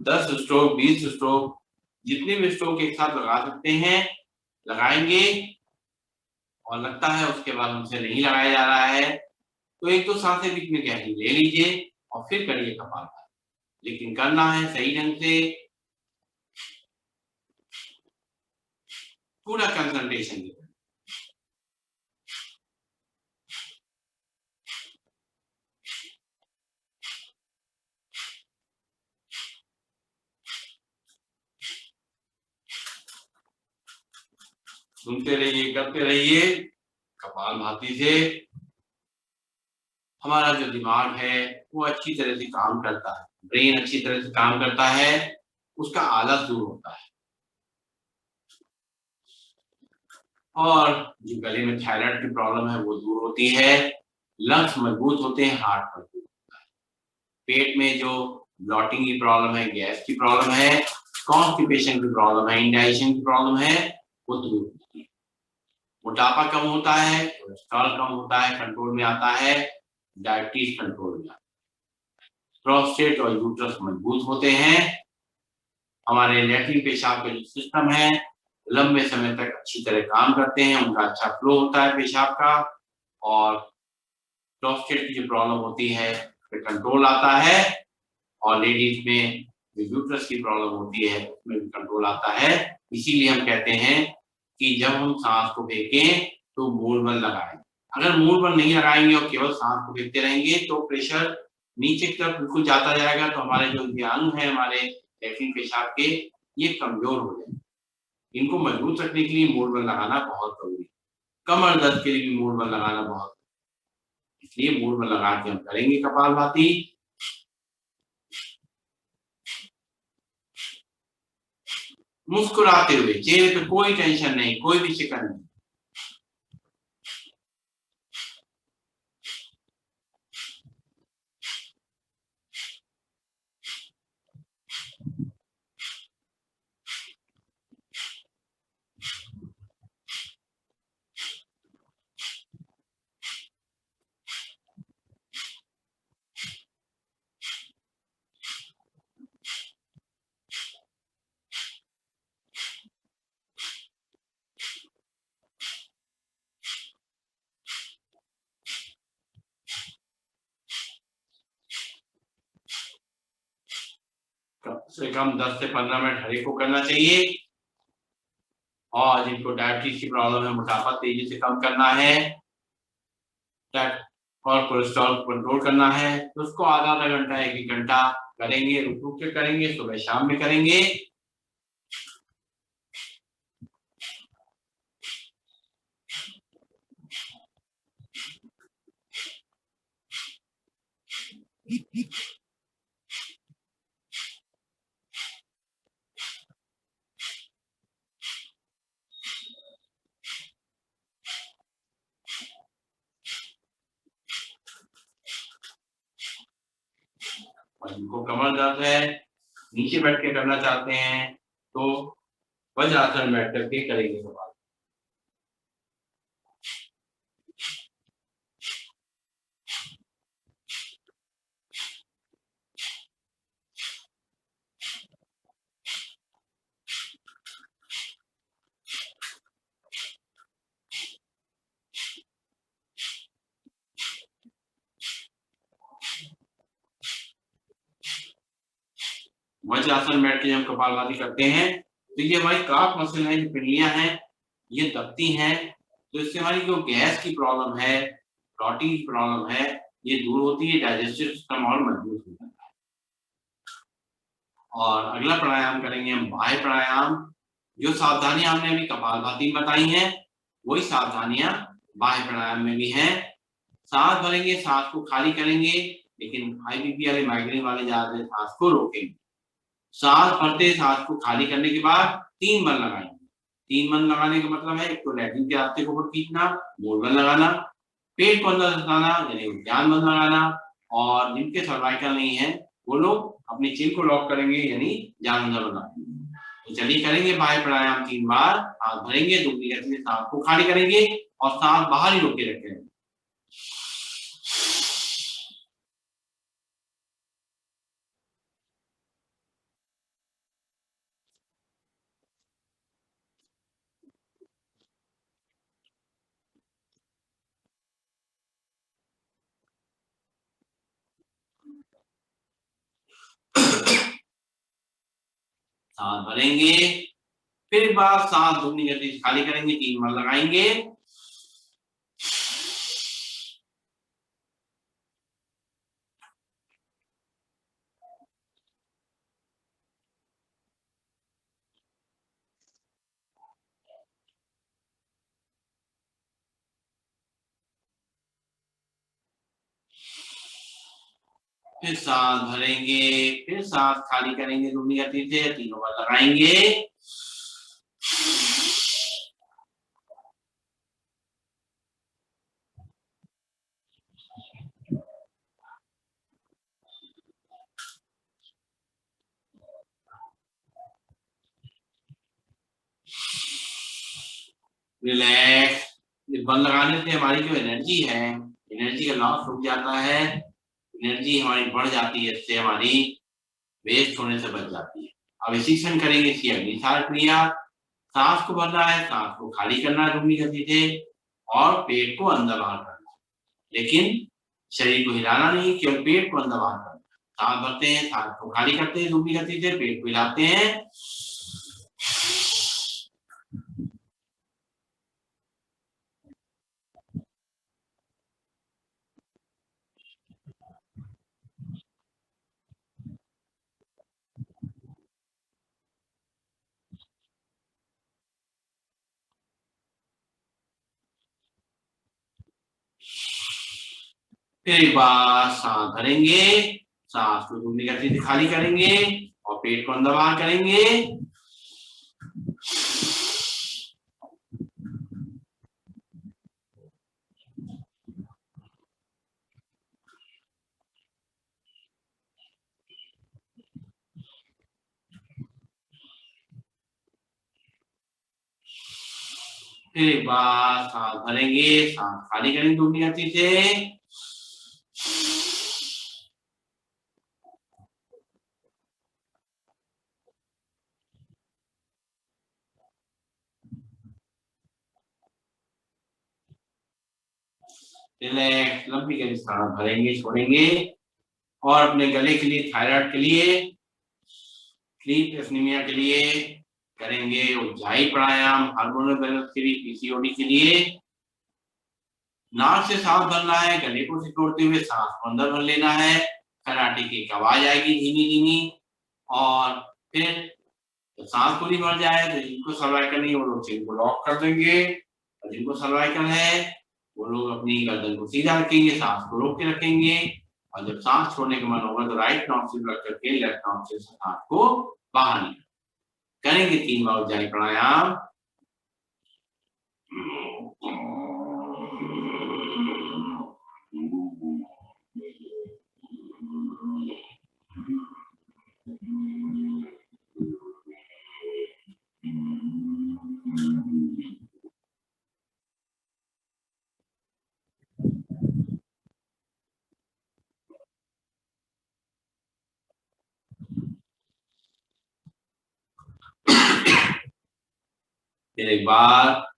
10 स्ट्रोक, 20 स्ट्रोक, जितने भी स्ट्रोक एक साथ लगा सकते हैं लगाएंगे। और लगता है उसके बाद हमसे नहीं लगाया जा रहा है तो 1-2 सांसें बीच में गहरी ले लीजिए और फिर करिए कपालभाति। लेकिन करना है सही ढंग से, पूरा कंसंट्रेशन के। सुनते रहिए, करते रहिए। कपालभाति से हमारा जो दिमाग है वो अच्छी तरह से काम करता है, ब्रेन अच्छी तरह से काम करता है, उसका आलस दूर होता है। और जो गले में थायराइड की प्रॉब्लम है वो दूर होती है, लंग्स मजबूत होते हैं, हार्ट मजबूत होता है। पेट में जो ब्लॉटिंग की प्रॉब्लम है, गैस की प्रॉब्लम है, कॉन्स्टिपेशन की प्रॉब्लम है, इंडाइजेशन की प्रॉब्लम है, वो दूर होती है। मोटापा कम होता है, कोलेस्ट्रॉल कम होता है, कंट्रोल में आता है, डायबिटीज कंट्रोल में आता है। प्रोस्टेट और यूट्रस मजबूत होते हैं। हमारे लैट्रिन पेशाब का जो सिस्टम है लंबे समय तक अच्छी तरह काम करते हैं, उनका अच्छा फ्लो होता है पेशाब का। और प्रोस्टेट की जो प्रॉब्लम होती है फिर कंट्रोल आता है। और लेडीज में जो यूट्रस की प्रॉब्लम होती है उसमें भी कंट्रोल आता है। इसीलिए हम कहते हैं कि जब हम सांस को फेंकें तो मूल बल लगाएं। अगर मूल बल नहीं लगाएंगे और केवल सांस को फेंकते रहेंगे तो प्रेशर नीचे की तरफ बिल्कुल जाता जाएगा, तो हमारे जो ये अंग है हमारे लैट्रिन पेशाब के, ये कमजोर हो जाएंगे। इनको मजबूत रखने के लिए मूल बल लगाना बहुत जरूरी है। कमर दर्द के लिए भी मूल बल लगाना बहुत, इसलिए मूल बल लगा के हम करेंगे कपालभाति। मुस्कुराते हुए, चेहरे पे कोई टेंशन नहीं, कोई भी शिकन नहीं। से कम 10 से 15 मिनट हर एक को करना चाहिए। और जिनको डायबिटीज की प्रॉब्लम है, मोटापा तेजी से कम करना है और कोलेस्ट्रॉल कंट्रोल करना है, तो उसको आधा आधा घंटा 1 घंटा करेंगे, रुक रुक के करेंगे, सुबह शाम में करेंगे। और जिनको कमर दर्द है, नीचे बैठ के करना चाहते हैं, तो वज्रासन में बैठ करके करेंगे सवाल। वज्रासन बैठ के हम कपालभाति करते हैं, तो ये हमारी काफ मसल है, जो पिंडलियां हैं, ये दबती हैं, तो इससे हमारी जो गैस की प्रॉब्लम है, ब्लॉटिंग की प्रॉब्लम है, ये दूर होती है, डाइजेस्टिव सिस्टम और मजबूत हो जाता है। और अगला प्राणायाम करेंगे हम बाह्य प्राणायाम। जो सावधानियां हमने अभी कपालभाति में बताई हैं, वही सावधानियां बाह्य प्राणायाम में भी हैं। सांस भरेंगे, सांस को खाली करेंगे, लेकिन हाई बीपी वाले, माइग्रेन वाले ज्यादा सांस को रोकेंगे। सांस भरते, सांस को खाली करने के बाद 3 बंद लगाएंगे। 3 बंद लगाने का मतलब है, एक तो लैट्रिन के रास्ते को ऊपर खींचना, मूल बंद लगाना, पेट को अंदर धंसाना यानी उद्यान बंद लगाना, और जिनके सर्वाइकल नहीं है वो लोग अपनी चिन को लॉक करेंगे यानी जान अंदर बनाएंगे। तो चलिए करेंगे बाह्य प्राणायाम 3 बार। सांस भरेंगे, दुगनी गति से सांस को खाली करेंगे और सांस बाहर ही रोके रखेंगे। सांस भरेंगे, फिर एक बार सांस दुगनी गति से खाली करेंगे, 3 बार लगाएंगे। फिर सांस भरेंगे, फिर सांस खाली करेंगे दुगनी गति से, 3 बार लगाएंगे। रिलैक्स। बंद लगाने से हमारी जो एनर्जी है, एनर्जी का लॉस रुक जाता है, एनर्जी हमारी बढ़ जाती है, इससे हमारी वेस्ट होने से बच जाती है। अब इसी क्षण करेंगे इसकी अगली क्रिया। सांस को भरना है, सांस को खाली करना है दुगनी गति से, और पेट को अंदर बाहर करना है, लेकिन शरीर को हिलाना नहीं, केवल पेट को अंदर बाहर करना है। सांस भरते हैं, सांस को खाली करते हैं दुगनी गति से, पेट को हिलाते हैं। फिर एक बार सांस भरेंगे, सांस को दुगनी गति से खाली करेंगे और पेट को अंदर बाहर करेंगे। फिर एक बार सांस भरेंगे, सांस खाली करेंगे दुगनी गति से। रिलैक्स, लंबी गति से सांस भरेंगे, छोड़ेंगे। और अपने गले के लिए, थायराइड के लिए स्लीप एस्नीमिया के लिए करेंगे ऊंचाई प्राणायाम, हार्मोनल बैलेंस के लिए, पीसीओडी के लिए नाक से सांस भरना है, गले को सिकोड़ते हुए सांस को अंदर भर लेना है। कराटे की एक आवाज आएगी धीमी धीमी और फिर तो सांस पूरी भर जाए तो जिनको सर्वाइकल नहीं वो लोग चेन को लॉक कर देंगे और जिनको सर्वाइकल है वो लोग अपनी गर्दन को सीधा रखेंगे, सांस को रोक के रखेंगे और जब सांस छोड़ने का मन होगा तो राइट नॉस्ट्रिल रख करके लेफ्ट नॉस्ट्रिल से सांस को बाहर निकालेंगे। करेंगे 3 बार ऊंचाई प्राणायाम। फिर एक बार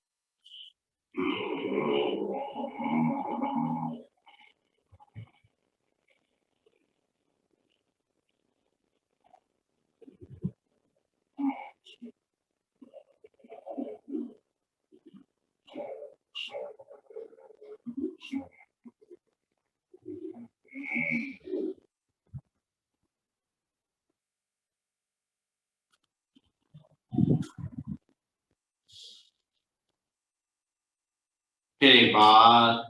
फिर एक बार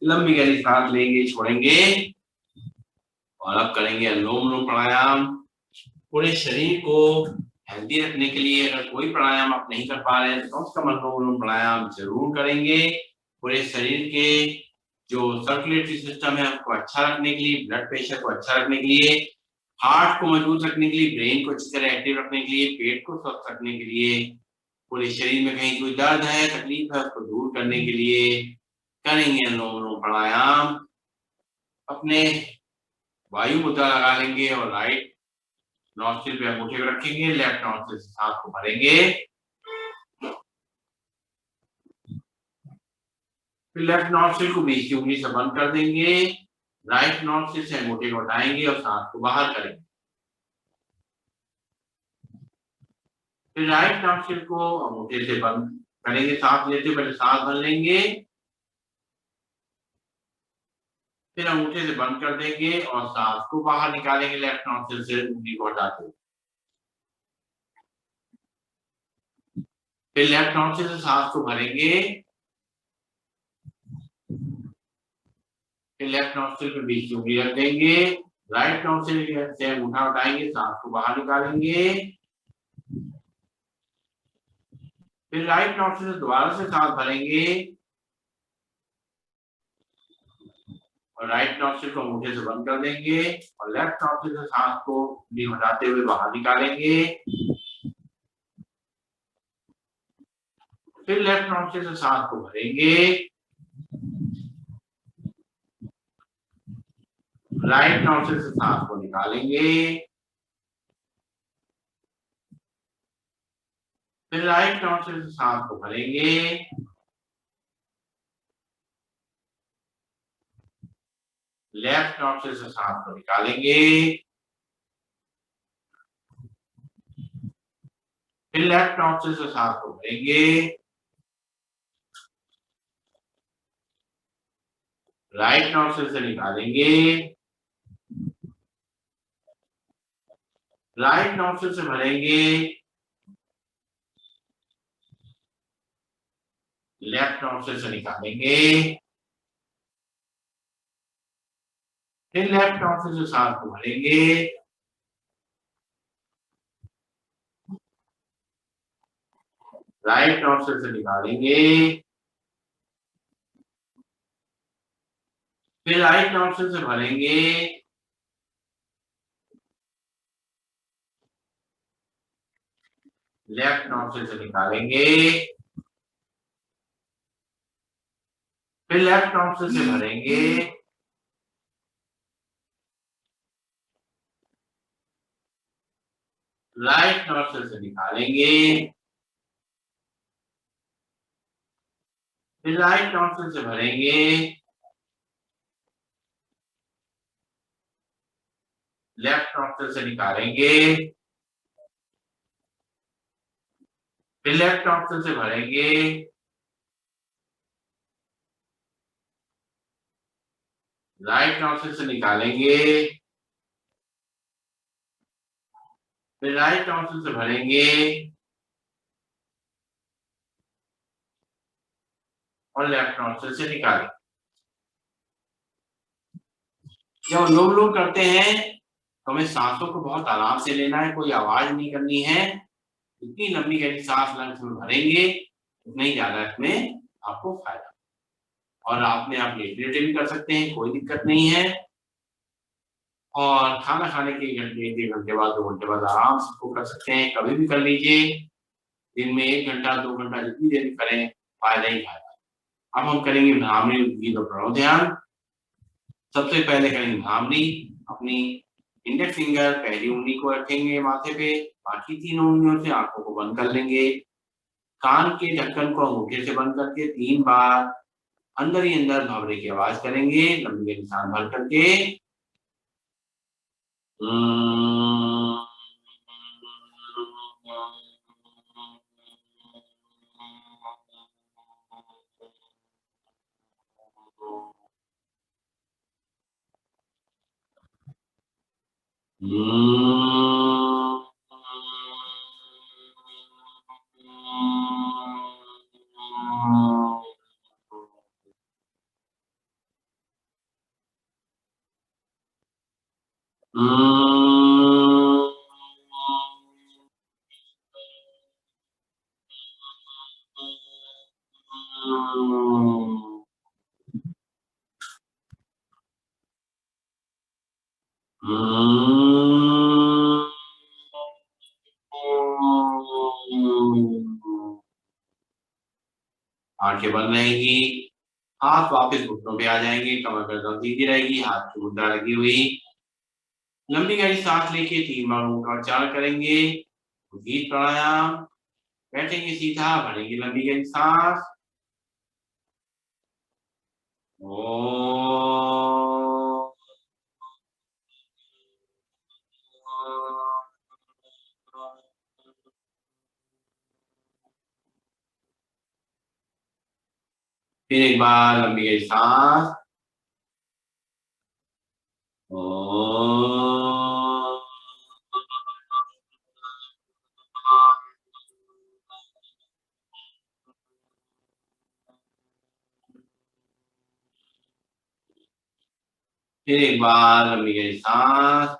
लंबी गहरी सांस लेंगे, छोड़ेंगे और अब करेंगे अनुलोम विलोम प्राणायाम। पूरे शरीर को हेल्दी रखने के लिए अगर कोई प्राणायाम आप नहीं कर पा रहे हैं तो कम से कम अनुलोम विलोम प्राणायाम जरूर करेंगे। पूरे शरीर के जो सर्कुलेटरी सिस्टम है उसको अच्छा रखने के लिए, ब्लड प्रेशर को अच्छा रखने के लिए, हार्ट को मजबूत रखने के लिए, ब्रेन को अच्छी तरह एक्टिव रखने के लिए, पेट को स्वस्थ रखने के लिए, पूरे शरीर में कहीं कोई दर्द है, तकलीफ है उसको दूर करने के लिए करेंगे अनुलोम विलोम प्राणायाम। अपने वायु मुद्रा लगा लेंगे और राइट नॉस्ट्रिल पे अंगूठे को रखेंगे, लेफ्ट नॉस्ट्रिल से सांस को भरेंगे, फिर लेफ्ट नॉस्ट्रिल को बीच की उंगली से बंद कर देंगे, राइट नॉस्ट्रिल से अंगूठे को हटाएंगे और सांस को बाहर करेंगे। फिर राइट नॉस्ट्रिल को अंगूठे से बंद करेंगे, सांस लेते पहले सांस भर लेंगे, फिर अंगूठे से बंद कर देंगे और सांस को बाहर निकालेंगे लेफ्ट नॉस्ट्रिल से उंगली को हटाते हुए। फिर लेफ्ट नॉस्ट्रिल से सांस को भरेंगे, फिर लेफ्ट नॉस्ट्रिल पे बीच की उंगली रख देंगे, राइट नॉस्ट्रिल से अंगूठा उठाएंगे, सांस को बाहर निकालेंगे, फिर राइट नॉस्ट्रिल से दोबारा से सांस भरेंगे और राइट नॉस्ट्रिल को अंगूठे से बंद कर देंगे और लेफ्ट नॉस्ट्रिल से सांस को उंगली हटाते हुए बाहर निकालेंगे, फिर लेफ्ट नॉस्ट्रिल से सांस को भरेंगे, राइट नॉस्ट्रिल से सांस को निकालेंगे, फिर राइट नॉस्ट्रिल से सांस को भरेंगे, लेफ्ट नॉस्ट्रिल से सांस को निकालेंगे, फिर लेफ्ट नॉस्ट्रिल से सांस को भरेंगे, राइट नॉस्ट्रिल से निकालेंगे, राइट नॉस्ट्रिल से भरेंगे, लेफ्ट नॉस्ट्रिल से निकालेंगे, फिर लेफ्ट नॉस्ट्रिल से सांस को भरेंगे, राइट नॉस्ट्रिल से निकालेंगे, फिर राइट नॉस्ट्रिल से भरेंगे, लेफ्ट नॉस्ट्रिल से निकालेंगे, फिर लेफ्ट नॉस्ट्रिल से भरेंगे, राइट नॉस्ट्रिल से निकालेंगे, फिर राइट नॉस्ट्रिल से भरेंगे, लेफ्ट नॉस्ट्रिल से निकालेंगे, फिर लेफ्ट नॉस्ट्रिल से भरेंगे, राइट नॉस्ट्रिल से निकालेंगे, फिर राइट नॉस्ट्रिल से भरेंगे और लेफ्ट नॉस्ट्रिल से निकालेंगे। जब अनुलोम विलोम करते हैं तो हमें सांसों को बहुत आराम से लेना है, कोई आवाज नहीं करनी है। जितनी लंबी गहरी सांस लंग्स में भरेंगे उतना ही ज्यादा इसमें आपको फायदा। और आप में आप लेटे भी कर सकते हैं, कोई दिक्कत नहीं है। और खाना खाने के 1 घंटे 1 घंटे बाद 2 घंटे बाद आराम से इसको कर सकते हैं, कभी भी कर लीजिए। दिन में 1 घंटा 2 घंटा जितनी देर करें फायदा ही फायदा। अब हम करेंगे भ्रामरी उद्गीत और प्रणव ध्यान। सबसे पहले करेंगे भ्रामरी। अपनी इंडेक्स फिंगर पहली उंगली को रखेंगे माथे पे, बाकी 3 उंगलियों से आंखों को बंद कर लेंगे। कान के ढक्कन को अंगूठे से बंद करके 3 बार अंदर ही अंदर भंवरे की आवाज करेंगे, लंबे निशान भर करके। आंखें बंद रहेंगी, हाथ वापस घुटनों पे आ जाएंगे, कमर गर्दन सीधी रहेगी, हाथ की मुद्रा लगी हुई। लंबी गहरी सांस लेके 3 बार का उच्चारण करेंगे। उद्गीत प्राणायाम। बैठेंगे सीधा, भरेंगे लंबी गहरी सांस। फिर एक बार लंबी गहरी सांस। फिर एक बार लंबी गहरी सांस।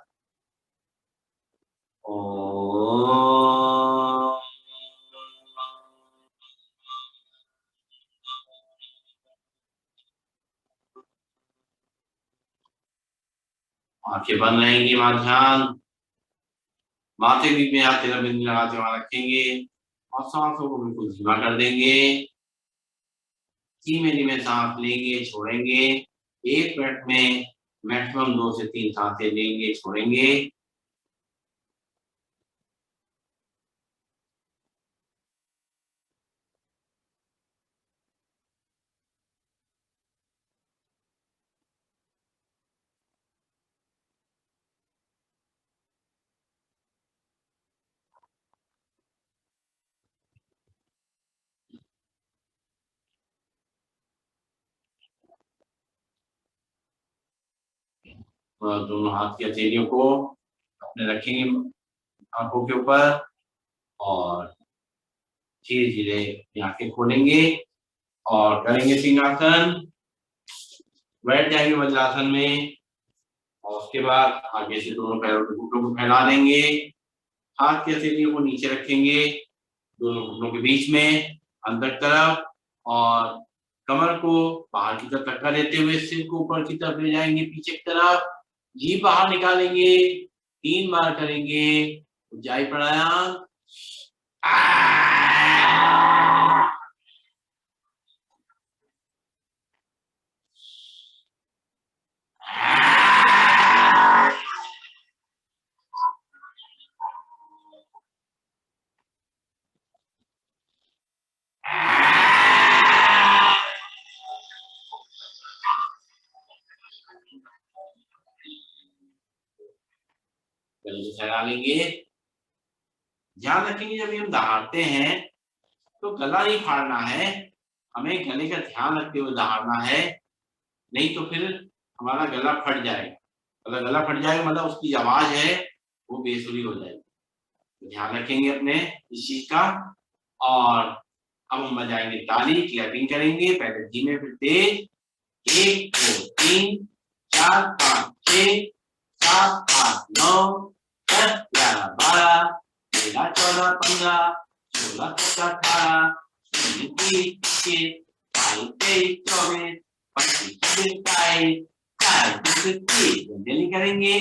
आंखें बंद रहेंगी, वहां ध्यान। माथे बीच में हाथ तेरा बिंदी लगाते वहां रखेंगे और सांसों को बिल्कुल धीमा कर देंगे। धीमे धीमे सांस लेंगे, छोड़ेंगे। 1 मिनट में मैक्सिमम 2 से 3 सांसें लेंगे, छोड़ेंगे। और दोनों हाथ की हथेलियों को अपने रखेंगे आंखों के ऊपर और धीरे धीरे आंखें खोलेंगे और करेंगे सिंहासन। बैठ जाएंगे वज्रासन में और उसके बाद आगे से दोनों पैरों के घुटनों को फैला देंगे। हाथ की हथेलियों को नीचे रखेंगे दोनों घुटनों के बीच में अंदर तरफ और कमर को बाहर की तरफ धक्का देते हुए सिर को ऊपर की तरफ ले जाएंगे, पीछे की तरफ। जीभ बाहर निकालेंगे, 3 बार करेंगे उज्जाई प्राणायाम। गले से फैला लेंगे। ध्यान रखेंगे जब हम दहाड़ते हैं तो गला नहीं फाड़ना है, हमें गले का ध्यान रखते हुए दहाड़ना है, नहीं तो फिर हमारा गला फट जाएगा। अगर गला फट जाएगा मतलब उसकी आवाज है वो बेसुरी हो जाएगी। तो ध्यान रखेंगे अपने इस चीज का। और अब हम बजाएंगे ताली, क्लैपिंग करेंगे, पहले धीमे फिर तेज। 1 2 3 4 5 6 7 8 9 10 11 12 13 14 15 16 17 18 19 20 21 22 23 24 25 26 27 जल्दी करेंगे।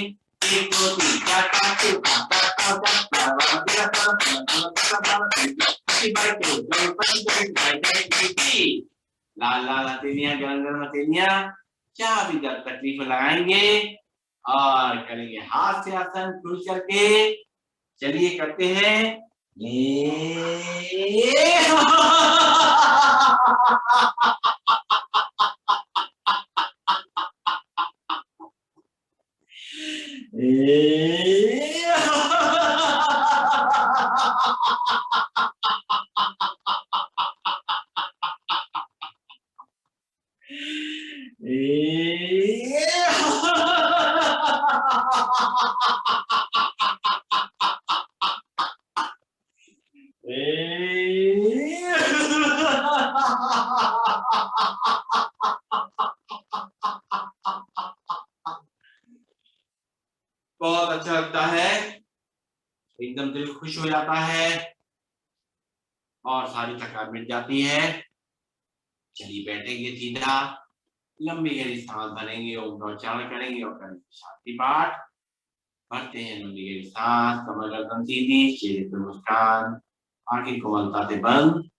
1 2 3 4 5 6 7 8 9 10 11 12 13 लाल लाल हथेलियां, गरम गरम हथेलियां, जहां भी दर्द तकलीफ लगाएंगे और करेंगे हाथ से आसन खुल करके। चलिए करते हैं। बहुत अच्छा लगता है, एकदम दिल खुश हो जाता है और सारी थकान मिट जाती है। चलिए बैठेंगे सीधा, लंबी गहरी सांस भरेंगे, ओम का उच्चारण करेंगे और करेंगे शांति पाठ। भरते हैं लंबी गहरी सांस, कमर गर्दन सीधी, चेहरे पर मुस्कान, आंखें कोमलता से बंद।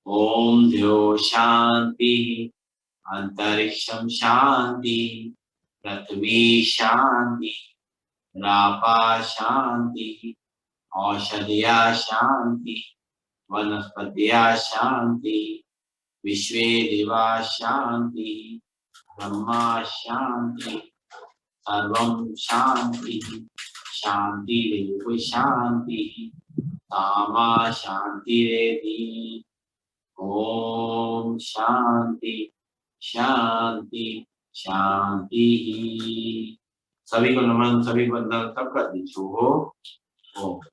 ओम द्यो शांति, अंतरिक्षम शांति, पृथ्वी शांति, रापा शांति, औषधिया शांति, वनस्पतिया शांति, विश्वे देवा शांति, ब्रह्मा शांति, सर्वं शांति, शांति रेव शांति, तामा शांति रेधि। ओम शांति शांति शांति। सभी को नमन, सभी को वंदन, सबका दिन शुभ हो। ओम।